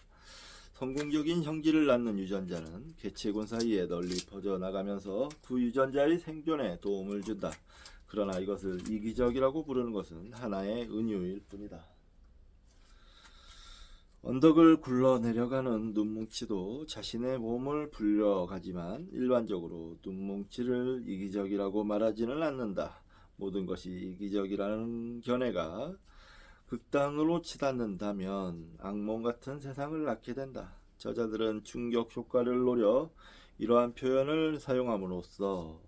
성공적인 형질을 낳는 유전자는 개체군 사이에 널리 퍼져나가면서 그 유전자의 생존에 도움을 준다. 그러나 이것을 이기적이라고 부르는 것은 하나의 은유일 뿐이다. 언덕을 굴러 내려가는 눈뭉치도 자신의 몸을 불려가지만 일반적으로 눈뭉치를 이기적이라고 말하지는 않는다. 모든 것이 이기적이라는 견해가 극단으로 치닫는다면 악몽 같은 세상을 낳게 된다. 저자들은 충격 효과를 노려 이러한 표현을 사용함으로써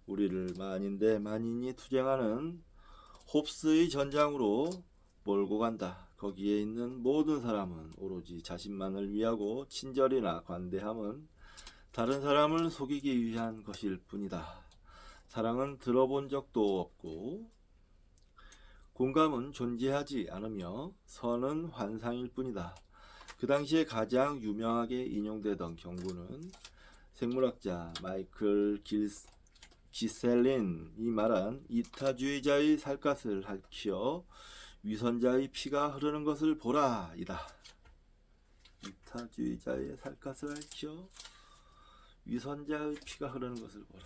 우리를 만인 대 만인이 투쟁하는 홉스의 전장으로 몰고 간다. 거기에 있는 모든 사람은 오로지 자신만을 위하고 친절이나 관대함은 다른 사람을 속이기 위한 것일 뿐이다. 사랑은 들어본 적도 없고 공감은 존재하지 않으며 선은 환상일 뿐이다. 그 당시에 가장 유명하게 인용되던 경고는 생물학자 마이클 기셀린이 말한 이타주의자의 살갗을 핥혀 위선자의 피가 흐르는 것을 보라 이다. 이타주의자의 살갗을 핥혀 위선자의 피가 흐르는 것을 보라.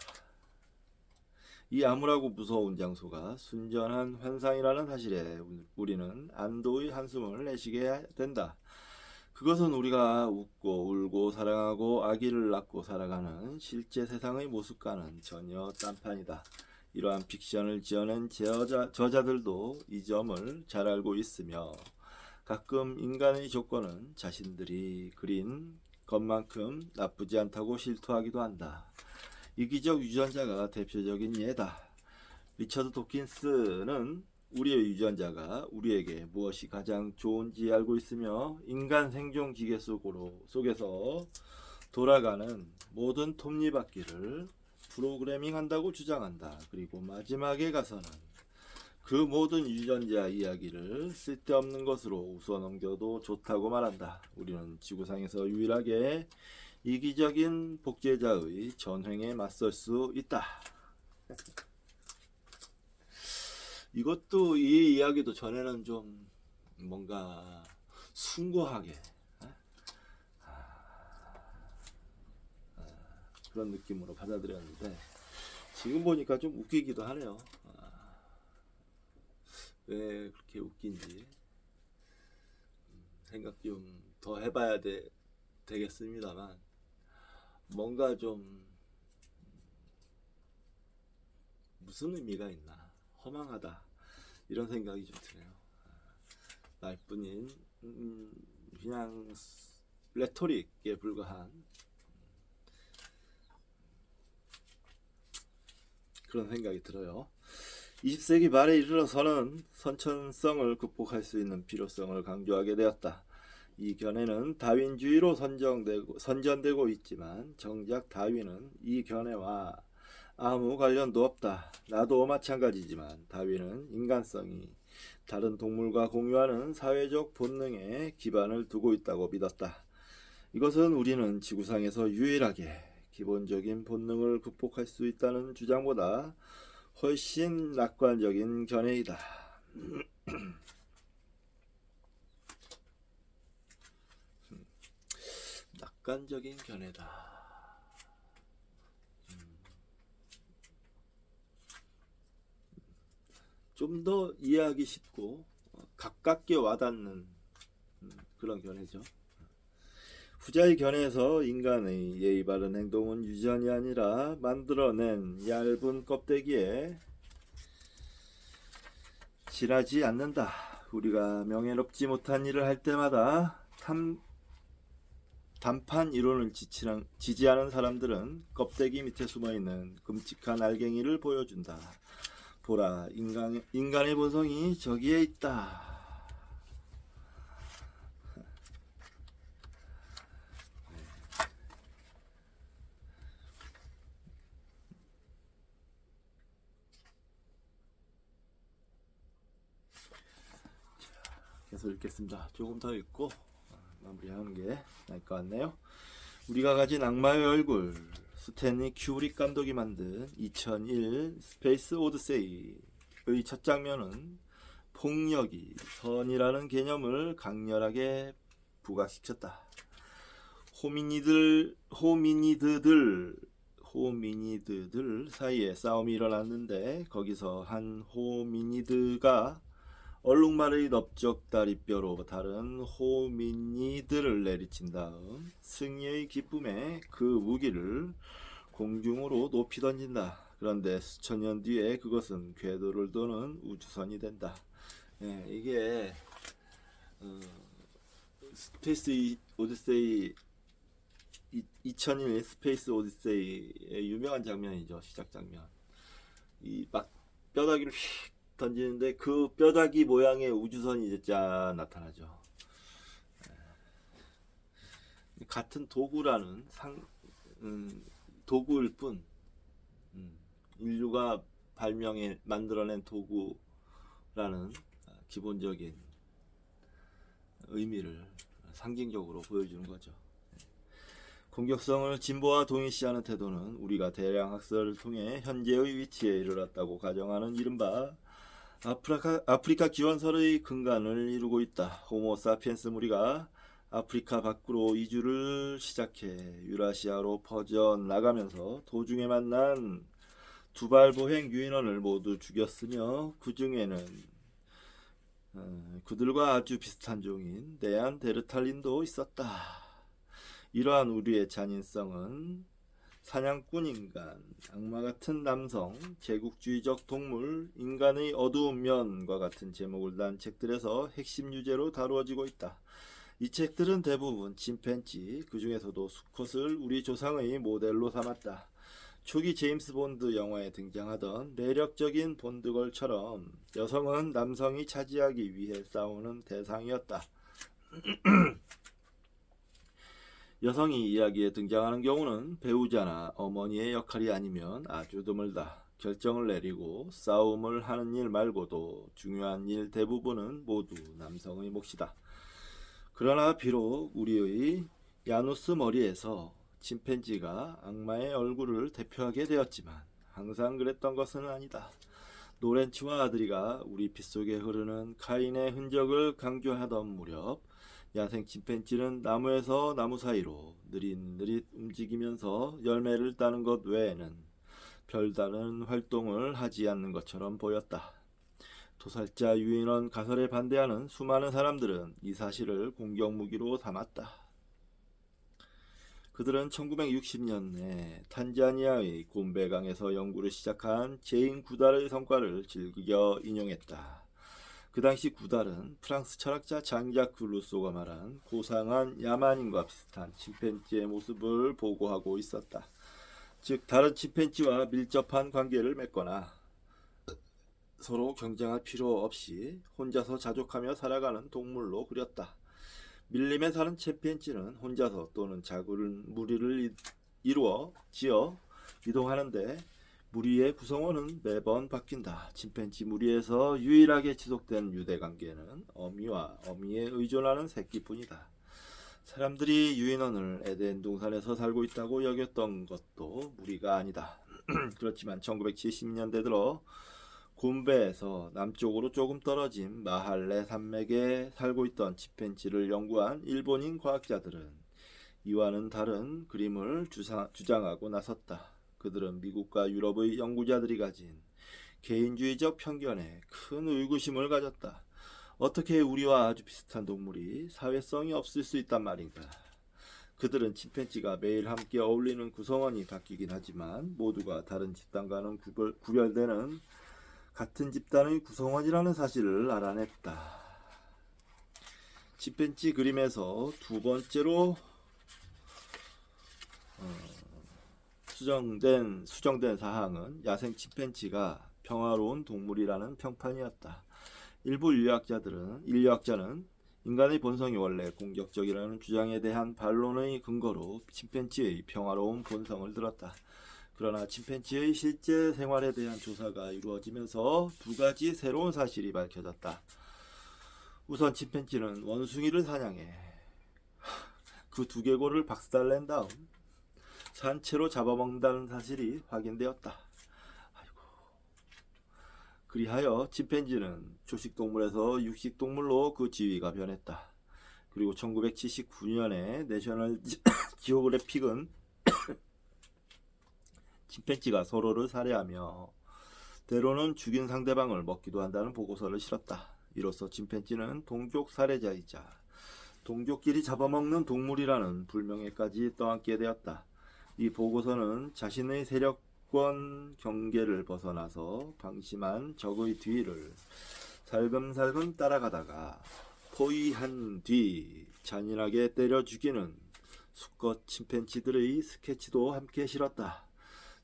이 암울하고 무서운 장소가 순전한 환상이라는 사실에 우리는 안도의 한숨을 내쉬게 된다. 그것은 우리가 웃고 울고 사랑하고 아기를 낳고 살아가는 실제 세상의 모습과는 전혀 딴판이다. 이러한 픽션을 지어낸 저자들도 이 점을 잘 알고 있으며 가끔 인간의 조건은 자신들이 그린 것만큼 나쁘지 않다고 실토하기도 한다. 이기적 유전자가 대표적인 예다. 리처드 도킨스는 우리의 유전자가 우리에게 무엇이 가장 좋은지 알고 있으며 인간 생존 기계 속에서 돌아가는 모든 톱니바퀴를 프로그래밍한다고 주장한다. 그리고 마지막에 가서는 그 모든 유전자 이야기를 쓸데없는 것으로 웃어넘겨도 좋다고 말한다. 우리는 지구상에서 유일하게 이기적인 복제자의 전횡에 맞설 수 있다. 이것도 이 이야기도 전에는 좀 뭔가 숭고하게 그런 느낌으로 받아들였는데 지금 보니까 좀 웃기기도 하네요. 왜 그렇게 웃긴지 생각 좀 더 해봐야 되겠습니다만 뭔가 좀 무슨 의미가 있나 허망하다 이런 생각이 좀 드네요. 말뿐인 그냥 레토릭에 불과한 그런 생각이 들어요. 20세기 말에 이르러서는 선천성을 극복할 수 있는 필요성을 강조하게 되었다. 이 견해는 다윈주의로 선전되고 있지만 정작 다윈은 이 견해와 아무 관련도 없다. 나도 마찬가지지만 다윈은 인간성이 다른 동물과 공유하는 사회적 본능에 기반을 두고 있다고 믿었다. 이것은 우리는 지구상에서 유일하게 기본적인 본능을 극복할 수 있다는 주장보다 훨씬 낙관적인 견해이다. 낙관적인 견해다. 좀 더 이해하기 쉽고 가깝게 와닿는 그런 견해죠. 후자의 견해에서 인간의 예의 바른 행동은 유전이 아니라 만들어낸 얇은 껍데기에 지나지 않는다. 우리가 명예롭지 못한 일을 할 때마다 단판 이론을 지지하는 사람들은 껍데기 밑에 숨어있는 끔찍한 알갱이를 보여준다. 보라, 인간의 본성이 저기에 있다. 계속 읽겠습니다. 조금 더 읽고 마무리하는 게 나을 것 같네요. 우리가 가진 악마의 얼굴, 스탠리 큐브릭 감독이 만든 2001 스페이스 오디세이의 첫 장면은 폭력이 선이라는 개념을 강렬하게 부각시켰다. 호미니드들 사이에 싸움이 일어났는데 거기서 한 호미니드가 얼룩말의 넓적다리뼈로 다른 호미니드를 내리친 다음 승리의 기쁨에 그 무기를 공중으로 높이 던진다. 그런데 수천 년 뒤에 그것은 궤도를 도는 우주선이 된다. 이게 스페이스 오디세이 2001 스페이스 오디세이의 유명한 장면이죠. 시작 장면. 이 막 뼈다귀를 휙 던지는데 그 뼈다귀 모양의 우주선이 이제 짠 나타나죠. 같은 도구라는 도구일 뿐 인류가 만들어낸 도구라는 기본적인 의미를 상징적으로 보여주는 거죠. 공격성을 진보와 동일시하는 태도는 우리가 대량 학설을 통해 현재의 위치에 이르렀다고 가정하는 이른바 아프리카 기원설의 근간을 이루고 있다. 호모 사피엔스 무리가 아프리카 밖으로 이주를 시작해 유라시아로 퍼져나가면서 도중에 만난 두발보행 유인원을 모두 죽였으며 그 중에는 그들과 아주 비슷한 종인 네안데르탈린도 있었다. 이러한 우리의 잔인성은 사냥꾼 인간, 악마 같은 남성, 제국주의적 동물, 인간의 어두운 면과 같은 제목을 단 책들에서 핵심 유제로 다루어지고 있다. 이 책들은 대부분 침팬지, 그 중에서도 수컷을 우리 조상의 모델로 삼았다. 초기 제임스 본드 영화에 등장하던 매력적인 본드걸처럼 여성은 남성이 차지하기 위해 싸우는 대상이었다. 여성이 이야기에 등장하는 경우는 배우자나 어머니의 역할이 아니면 아주 드물다. 결정을 내리고 싸움을 하는 일 말고도 중요한 일 대부분은 모두 남성의 몫이다. 그러나 비록 우리의 야누스 머리에서 침팬지가 악마의 얼굴을 대표하게 되었지만 항상 그랬던 것은 아니다. 노렌치와 아드리가 우리 피 속에 흐르는 카인의 흔적을 강조하던 무렵 야생 침팬지는 나무에서 나무 사이로 느릿느릿 움직이면서 열매를 따는 것 외에는 별다른 활동을 하지 않는 것처럼 보였다. 도살자 유인원 가설에 반대하는 수많은 사람들은 이 사실을 공격무기로 삼았다. 그들은 1960년에 탄자니아의 곰베강에서 연구를 시작한 제인 구달의 성과를 즐겨 인용했다. 그 당시 구달은 프랑스 철학자 장자크 루소가 말한 고상한 야만인과 비슷한 침팬지의 모습을 보고하고 있었다. 즉 다른 침팬지와 밀접한 관계를 맺거나 서로 경쟁할 필요 없이 혼자서 자족하며 살아가는 동물로 그렸다. 밀림에 사는 침팬지는 혼자서 또는 작은 무리를 지어 이동하는데 무리의 구성원은 매번 바뀐다. 침팬지 무리에서 유일하게 지속된 유대관계는 어미와 어미에 의존하는 새끼뿐이다. 사람들이 유인원을 에덴 동산에서 살고 있다고 여겼던 것도 무리가 아니다. 그렇지만 1970년대 들어 곰베에서 남쪽으로 조금 떨어진 마할레 산맥에 살고 있던 침팬지를 연구한 일본인 과학자들은 이와는 다른 그림을 주장하고 나섰다. 그들은 미국과 유럽의 연구자들이 가진 개인주의적 편견에 큰 의구심을 가졌다. 어떻게 우리와 아주 비슷한 동물이 사회성이 없을 수 있단 말인가? 그들은 침팬지가 매일 함께 어울리는 구성원이 바뀌긴 하지만 모두가 다른 집단과는 구별되는 같은 집단의 구성원이라는 사실을 알아냈다. 침팬지 그림에서 두 번째로 수정된 사항은 야생 침팬지가 평화로운 동물이라는 평판이었다. 일부 인류학자는 인간의 본성이 원래 공격적이라는 주장에 대한 반론의 근거로 침팬지의 평화로운 본성을 들었다. 그러나 침팬지의 실제 생활에 대한 조사가 이루어지면서 두 가지 새로운 사실이 밝혀졌다. 우선 침팬지는 원숭이를 사냥해 그 두개골을 박살낸 다음 산채로 잡아먹는다는 사실이 확인되었다. 아이고. 그리하여 침팬지는 초식동물에서 육식동물로 그 지위가 변했다. 그리고 1979년에 내셔널 지오그래픽은 침팬지가 서로를 살해하며 때로는 죽인 상대방을 먹기도 한다는 보고서를 실었다. 이로써 침팬지는 동족 살해자이자 동족끼리 잡아먹는 동물이라는 불명예까지 떠안게 되었다. 이 보고서는 자신의 세력권 경계를 벗어나서 방심한 적의 뒤를 살금살금 따라가다가 포위한 뒤 잔인하게 때려 죽이는 수컷 침팬지들의 스케치도 함께 실었다.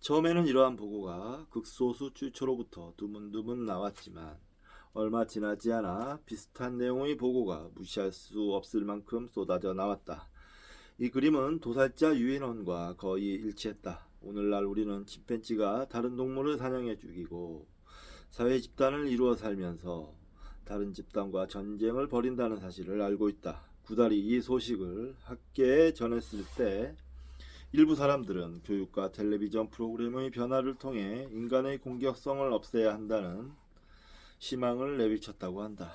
처음에는 이러한 보고가 극소수 출처로부터 드문드문 나왔지만 얼마 지나지 않아 비슷한 내용의 보고가 무시할 수 없을 만큼 쏟아져 나왔다. 이 그림은 도살자 유인원과 거의 일치했다. 오늘날 우리는 침팬지가 다른 동물을 사냥해 죽이고 사회 집단을 이루어 살면서 다른 집단과 전쟁을 벌인다는 사실을 알고 있다. 구달이 이 소식을 학계에 전했을 때 일부 사람들은 교육과 텔레비전 프로그램의 변화를 통해 인간의 공격성을 없애야 한다는 희망을 내비쳤다고 한다.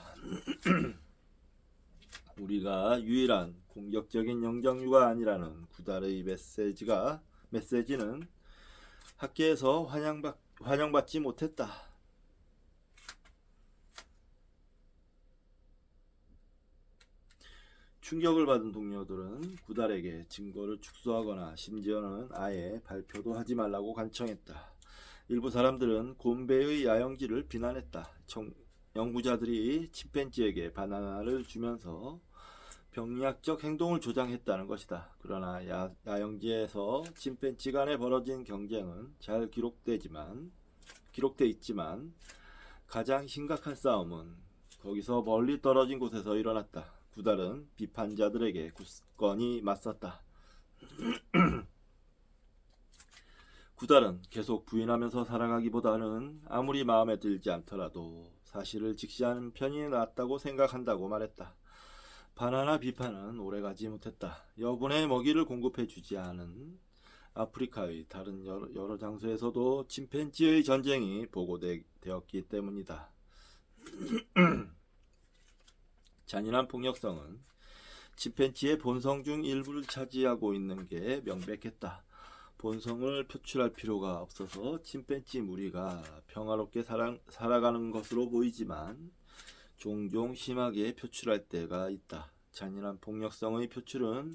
우리가 유일한 공격적인 영장류가 아니라는 구달의 메시지는 학계에서 환영받지 못했다. 충격을 받은 동료들은 구달에게 증거를 축소하거나 심지어는 아예 발표도 하지 말라고 간청했다. 일부 사람들은 곰베의 야영지를 비난했다. 연구자들이 침팬지에게 바나나를 주면서 병리학적 행동을 조장했다는 것이다. 그러나 야영지에서 침팬지 간에 벌어진 경쟁은 잘 기록돼 있지만 가장 심각한 싸움은 거기서 멀리 떨어진 곳에서 일어났다. 구달은 비판자들에게 굳건히 맞섰다. 구달은 계속 부인하면서 살아가기보다는 아무리 마음에 들지 않더라도 사실을 직시하는 편이 낫다고 생각한다고 말했다. 바나나 비판은 오래가지 못했다. 여분의 먹이를 공급해주지 않은 아프리카의 다른 여러 장소에서도 침팬지의 전쟁이 보고되었기 때문이다. 잔인한 폭력성은 침팬지의 본성 중 일부를 차지하고 있는 게 명백했다. 본성을 표출할 필요가 없어서 침팬지 무리가 평화롭게 살아가는 것으로 보이지만 종종 심하게 표출할 때가 있다. 잔인한 폭력성의 표출은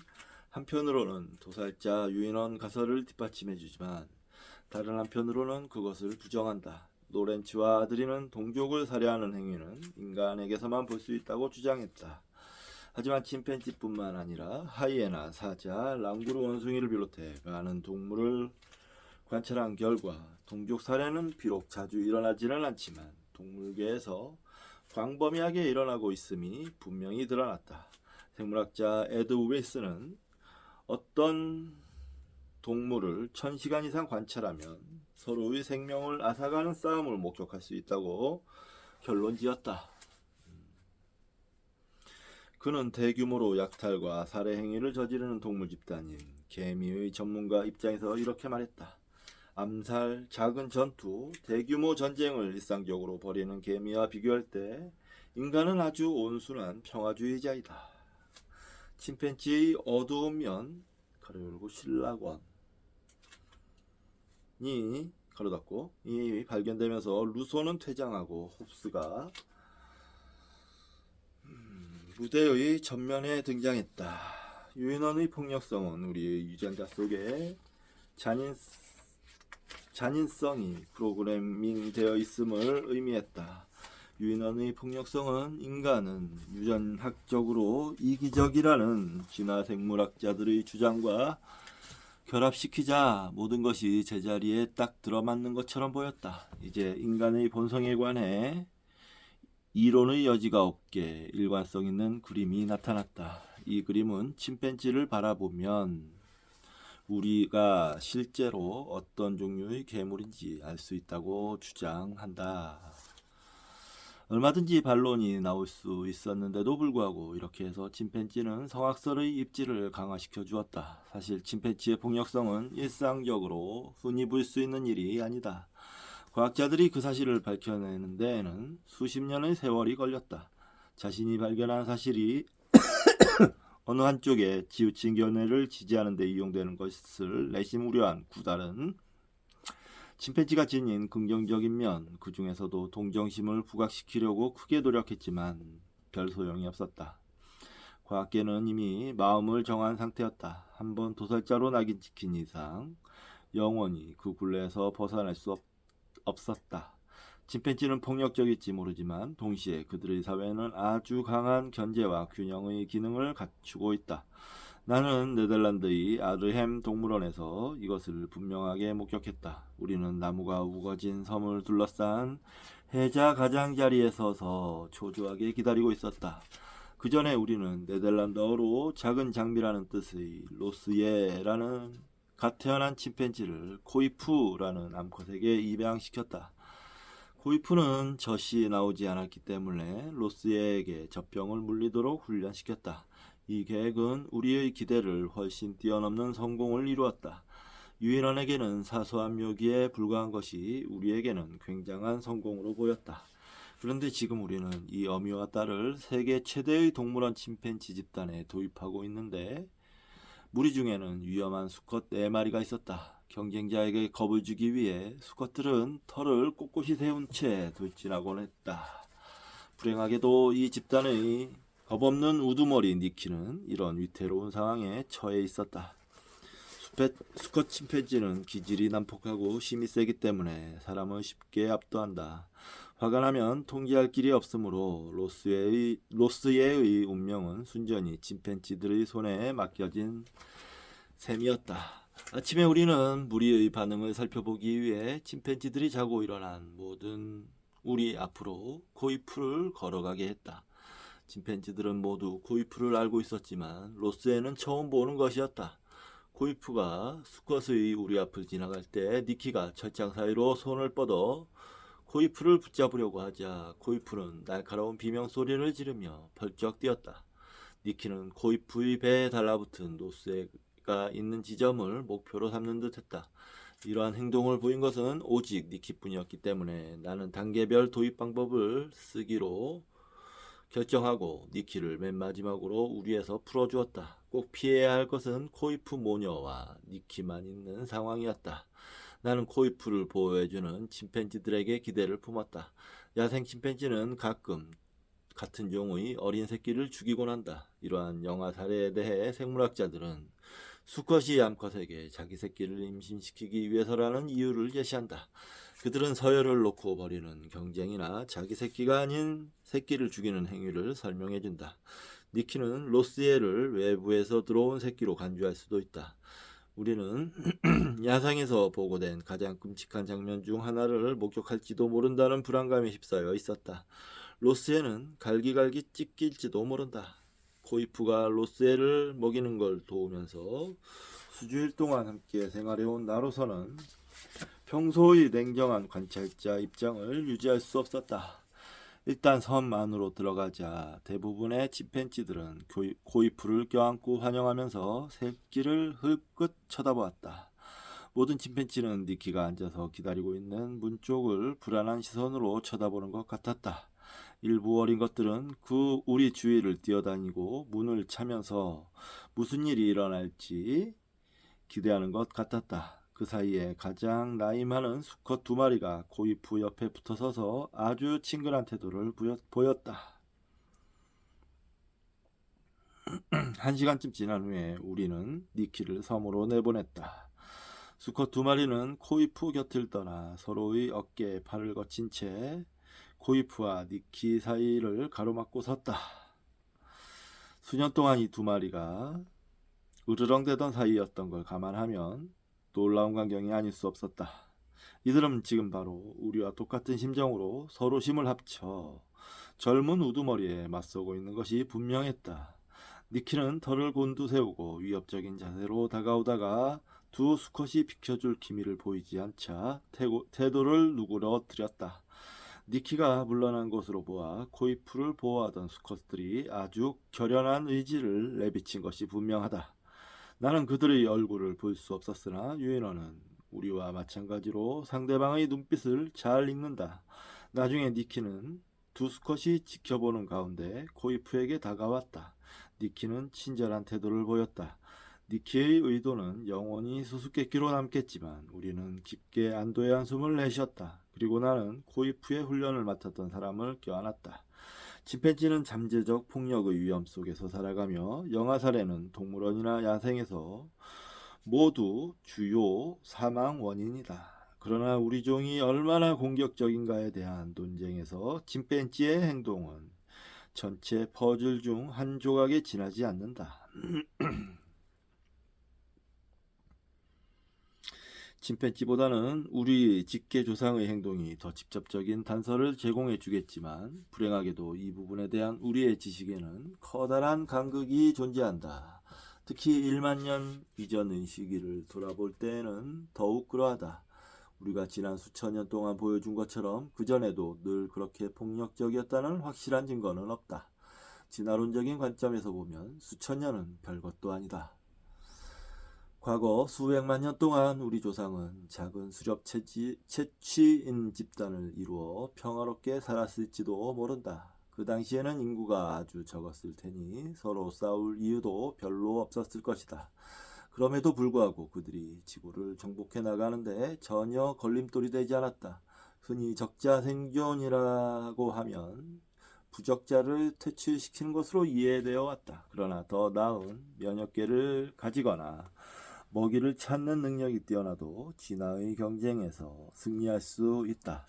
한편으로는 도살자 유인원 가설을 뒷받침해주지만 다른 한편으로는 그것을 부정한다. 노렌츠와 아드리는 동족을 살해하는 행위는 인간에게서만 볼 수 있다고 주장했다. 하지만 침팬지뿐만 아니라 하이에나, 사자, 랑구르 원숭이를 비롯해 많은 동물을 관찰한 결과 동족 살해는 비록 자주 일어나지는 않지만 동물계에서 광범위하게 일어나고 있음이 분명히 드러났다. 생물학자 에드 윌슨은 어떤 동물을 1000시간 이상 관찰하면 서로의 생명을 앗아가는 싸움을 목격할 수 있다고 결론지었다. 그는 대규모로 약탈과 살해 행위를 저지르는 동물 집단인 개미의 전문가 입장에서 이렇게 말했다. 암살, 작은 전투, 대규모 전쟁을 일상적으로 벌이는 개미와 비교할 때 인간은 아주 온순한 평화주의자이다. 침팬지의 어두운 면, 가로 열고 신라권이 가로 닫고 이 발견되면서 루소는 퇴장하고 홉스가 무대의 전면에 등장했다. 유인원의 폭력성은 우리의 유전자 속에 잔인성이 프로그래밍되어 있음을 의미했다. 유인원의 폭력성은 인간은 유전학적으로 이기적이라는 진화 생물학자들의 주장과 결합시키자 모든 것이 제자리에 딱 들어맞는 것처럼 보였다. 이제 인간의 본성에 관해 이론의 여지가 없게 일관성 있는 그림이 나타났다. 이 그림은 침팬지를 바라보면 우리가 실제로 어떤 종류의 괴물인지 알 수 있다고 주장한다. 얼마든지 반론이 나올 수 있었는데도 불구하고 이렇게 해서 침팬지는 성악설의 입지를 강화시켜 주었다. 사실 침팬지의 폭력성은 일상적으로 흔히 볼 수 있는 일이 아니다. 과학자들이 그 사실을 밝혀내는 데에는 수십 년의 세월이 걸렸다. 자신이 발견한 사실이 어느 한쪽에 지우친 견해를 지지하는 데 이용되는 것을 내심 우려한 구달은 침팬지가 지닌 긍정적인 면, 그 중에서도 동정심을 부각시키려고 크게 노력했지만 별 소용이 없었다. 과학계는 이미 마음을 정한 상태였다. 한번 도살자로 낙인 찍힌 이상 영원히 그 굴레에서 벗어날 수 없었다. 침팬지는 폭력적일지 모르지만 동시에 그들의 사회는 아주 강한 견제와 균형의 기능을 갖추고 있다. 나는 네덜란드의 아르햄 동물원에서 이것을 분명하게 목격했다. 우리는 나무가 우거진 섬을 둘러싼 해자 가장자리에 서서 초조하게 기다리고 있었다. 그 전에 우리는 네덜란드어로 작은 장미라는 뜻의 로스예라는 갓 태어난 침팬지를 코이프라는 암컷에게 입양시켰다. 코이프는 젖이 나오지 않았기 때문에 로스예에게 젖병을 물리도록 훈련시켰다. 이 계획은 우리의 기대를 훨씬 뛰어넘는 성공을 이루었다. 유인원에게는 사소한 묘기에 불과한 것이 우리에게는 굉장한 성공으로 보였다. 그런데 지금 우리는 이 어미와 딸을 세계 최대의 동물원 침팬지 집단에 도입하고 있는데 무리 중에는 위험한 수컷 4마리가 있었다. 경쟁자에게 겁을 주기 위해 수컷들은 털을 꼿꼿이 세운 채 돌진하곤 했다. 불행하게도 이 집단의 겁없는 우두머리 니키는 이런 위태로운 상황에 처해 있었다. 수컷 침팬지는 기질이 난폭하고 힘이 세기 때문에 사람을 쉽게 압도한다. 화가 나면 통제할 길이 없으므로 로스예의 운명은 순전히 침팬지들의 손에 맡겨진 셈이었다. 아침에 우리는 무리의 반응을 살펴보기 위해 침팬지들이 자고 일어난 모든 우리 앞으로 코이프를 걸어가게 했다. 침팬지들은 모두 코이프를 알고 있었지만 로스에는 처음 보는 것이었다. 코이프가 수컷의 우리 앞을 지나갈 때 니키가 철장 사이로 손을 뻗어 코이프를 붙잡으려고 하자 코이프는 날카로운 비명소리를 지르며 벌쩍 뛰었다. 니키는 코이프의 배에 달라붙은 로스가 있는 지점을 목표로 삼는 듯했다. 이러한 행동을 보인 것은 오직 니키뿐이었기 때문에 나는 단계별 도입 방법을 쓰기로 결정하고 니키를 맨 마지막으로 우리에서 풀어주었다. 꼭 피해야 할 것은 코이프 모녀와 니키만 있는 상황이었다. 나는 코이프를 보호해주는 침팬지들에게 기대를 품었다. 야생 침팬지는 가끔 같은 종의 어린 새끼를 죽이곤 한다. 이러한 영아 사례에 대해 생물학자들은 수컷이 암컷에게 자기 새끼를 임신시키기 위해서라는 이유를 제시한다. 그들은 서열을 놓고 벌이는 경쟁이나 자기 새끼가 아닌 새끼를 죽이는 행위를 설명해준다. 니키는 로스예를 외부에서 들어온 새끼로 간주할 수도 있다. 우리는 야상에서 보고된 가장 끔찍한 장면 중 하나를 목격할지도 모른다는 불안감에 휩싸여 있었다. 로스예는 갈기갈기 찢길지도 모른다. 코이프가 로스예를 먹이는 걸 도우면서 수주일 동안 함께 생활해온 나로서는 평소의 냉정한 관찰자 입장을 유지할 수 없었다. 일단 섬 안으로 들어가자 대부분의 침팬지들은 코이프를 껴안고 환영하면서 새끼를 흘끗 쳐다보았다. 모든 침팬지는 니키가 앉아서 기다리고 있는 문 쪽을 불안한 시선으로 쳐다보는 것 같았다. 일부 어린 것들은 우리 주위를 뛰어다니고 문을 차면서 무슨 일이 일어날지 기대하는 것 같았다. 그 사이에 가장 나이 많은 수컷 2마리가 코이프 옆에 붙어서서 아주 친근한 태도를 보였다. 1시간쯤 지난 후에 우리는 니키를 섬으로 내보냈다. 수컷 2마리는 코이프 곁을 떠나 서로의 어깨에 팔을 거친 채 코이프와 니키 사이를 가로막고 섰다. 수년 동안 이 2마리가 으르렁대던 사이였던 걸 감안하면 놀라운 광경이 아닐 수 없었다. 이들은 지금 바로 우리와 똑같은 심정으로 서로 힘을 합쳐 젊은 우두머리에 맞서고 있는 것이 분명했다. 니키는 털을 곤두세우고 위협적인 자세로 다가오다가 두 수컷이 비켜줄 기미를 보이지 않자 태도를 누그러뜨렸다. 니키가 물러난 것으로 보아 코이프를 보호하던 수컷들이 아주 결연한 의지를 내비친 것이 분명하다. 나는 그들의 얼굴을 볼 수 없었으나 유인원은 우리와 마찬가지로 상대방의 눈빛을 잘 읽는다. 나중에 니키는 두 수컷이 지켜보는 가운데 코이프에게 다가왔다. 니키는 친절한 태도를 보였다. 니키의 의도는 영원히 수수께끼로 남겠지만 우리는 깊게 안도의 한숨을 내쉬었다. 그리고 나는 코이프의 훈련을 맡았던 사람을 껴안았다. 침팬지는 잠재적 폭력의 위험 속에서 살아가며 영아살해는 동물원이나 야생에서 모두 주요 사망 원인이다. 그러나 우리 종이 얼마나 공격적인가에 대한 논쟁에서 침팬지의 행동은 전체 퍼즐 중 한 조각에 지나지 않는다. 침팬지보다는 우리 직계 조상의 행동이 더 직접적인 단서를 제공해 주겠지만 불행하게도 이 부분에 대한 우리의 지식에는 커다란 간극이 존재한다. 특히 1만 년 이전의 시기를 돌아볼 때에는 더욱 그러하다. 우리가 지난 수천 년 동안 보여준 것처럼 그전에도 늘 그렇게 폭력적이었다는 확실한 증거는 없다. 진화론적인 관점에서 보면 수천 년은 별것도 아니다. 과거 수백만 년 동안 우리 조상은 작은 수렵 채취인 집단을 이루어 평화롭게 살았을지도 모른다. 그 당시에는 인구가 아주 적었을 테니 서로 싸울 이유도 별로 없었을 것이다. 그럼에도 불구하고 그들이 지구를 정복해 나가는데 전혀 걸림돌이 되지 않았다. 흔히 적자 생존이라고 하면 부적자를 퇴출시키는 것으로 이해되어 왔다. 그러나 더 나은 면역계를 가지거나 먹이를 찾는 능력이 뛰어나도 진화의 경쟁에서 승리할 수 있다.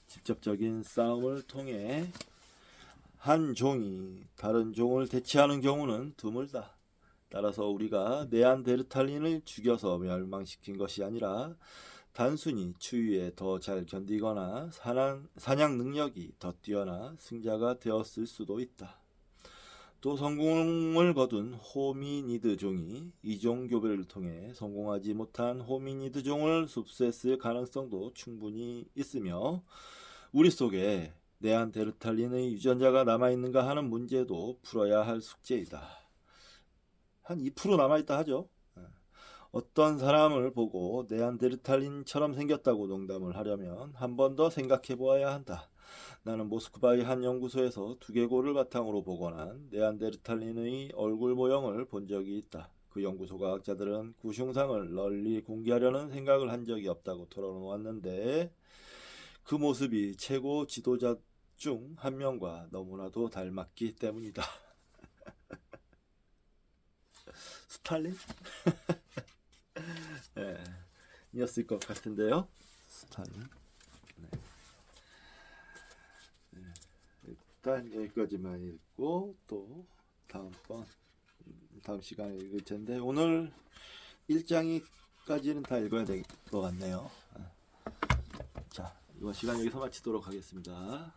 직접적인 싸움을 통해 한 종이 다른 종을 대체하는 경우는 드물다. 따라서 우리가 네안데르탈린을 죽여서 멸망시킨 것이 아니라 단순히 추위에 더 잘 견디거나 사냥 능력이 더 뛰어나 승자가 되었을 수도 있다. 또 성공을 거둔 호미니드 종이 이종 교배를 통해 성공하지 못한 호미니드 종을 흡수했을 가능성도 충분히 있으며 우리 속에 네안데르탈린의 유전자가 남아있는가 하는 문제도 풀어야 할 숙제이다. 한 2% 남아있다 하죠. 어떤 사람을 보고 네안데르탈린처럼 생겼다고 농담을 하려면 한 번 더 생각해 보아야 한다. 나는 모스크바의 한 연구소에서 두개골을 바탕으로 복원한 네안데르탈린의 얼굴 모형을 본 적이 있다. 그 연구소 과학자들은 그 흉상을 널리 공개하려는 생각을 한 적이 없다고 털어놓았는데 그 모습이 최고 지도자 중 한 명과 너무나도 닮았기 때문이다. 스탈린? 네, 이었을 것 같은데요. 스탈린. 네. 일단 여기까지만 읽고 또 다음 시간에 읽을 텐데 오늘 1장까지는 다 읽어야 될 것 같네요. 자, 이번 시간 여기서 마치도록 하겠습니다.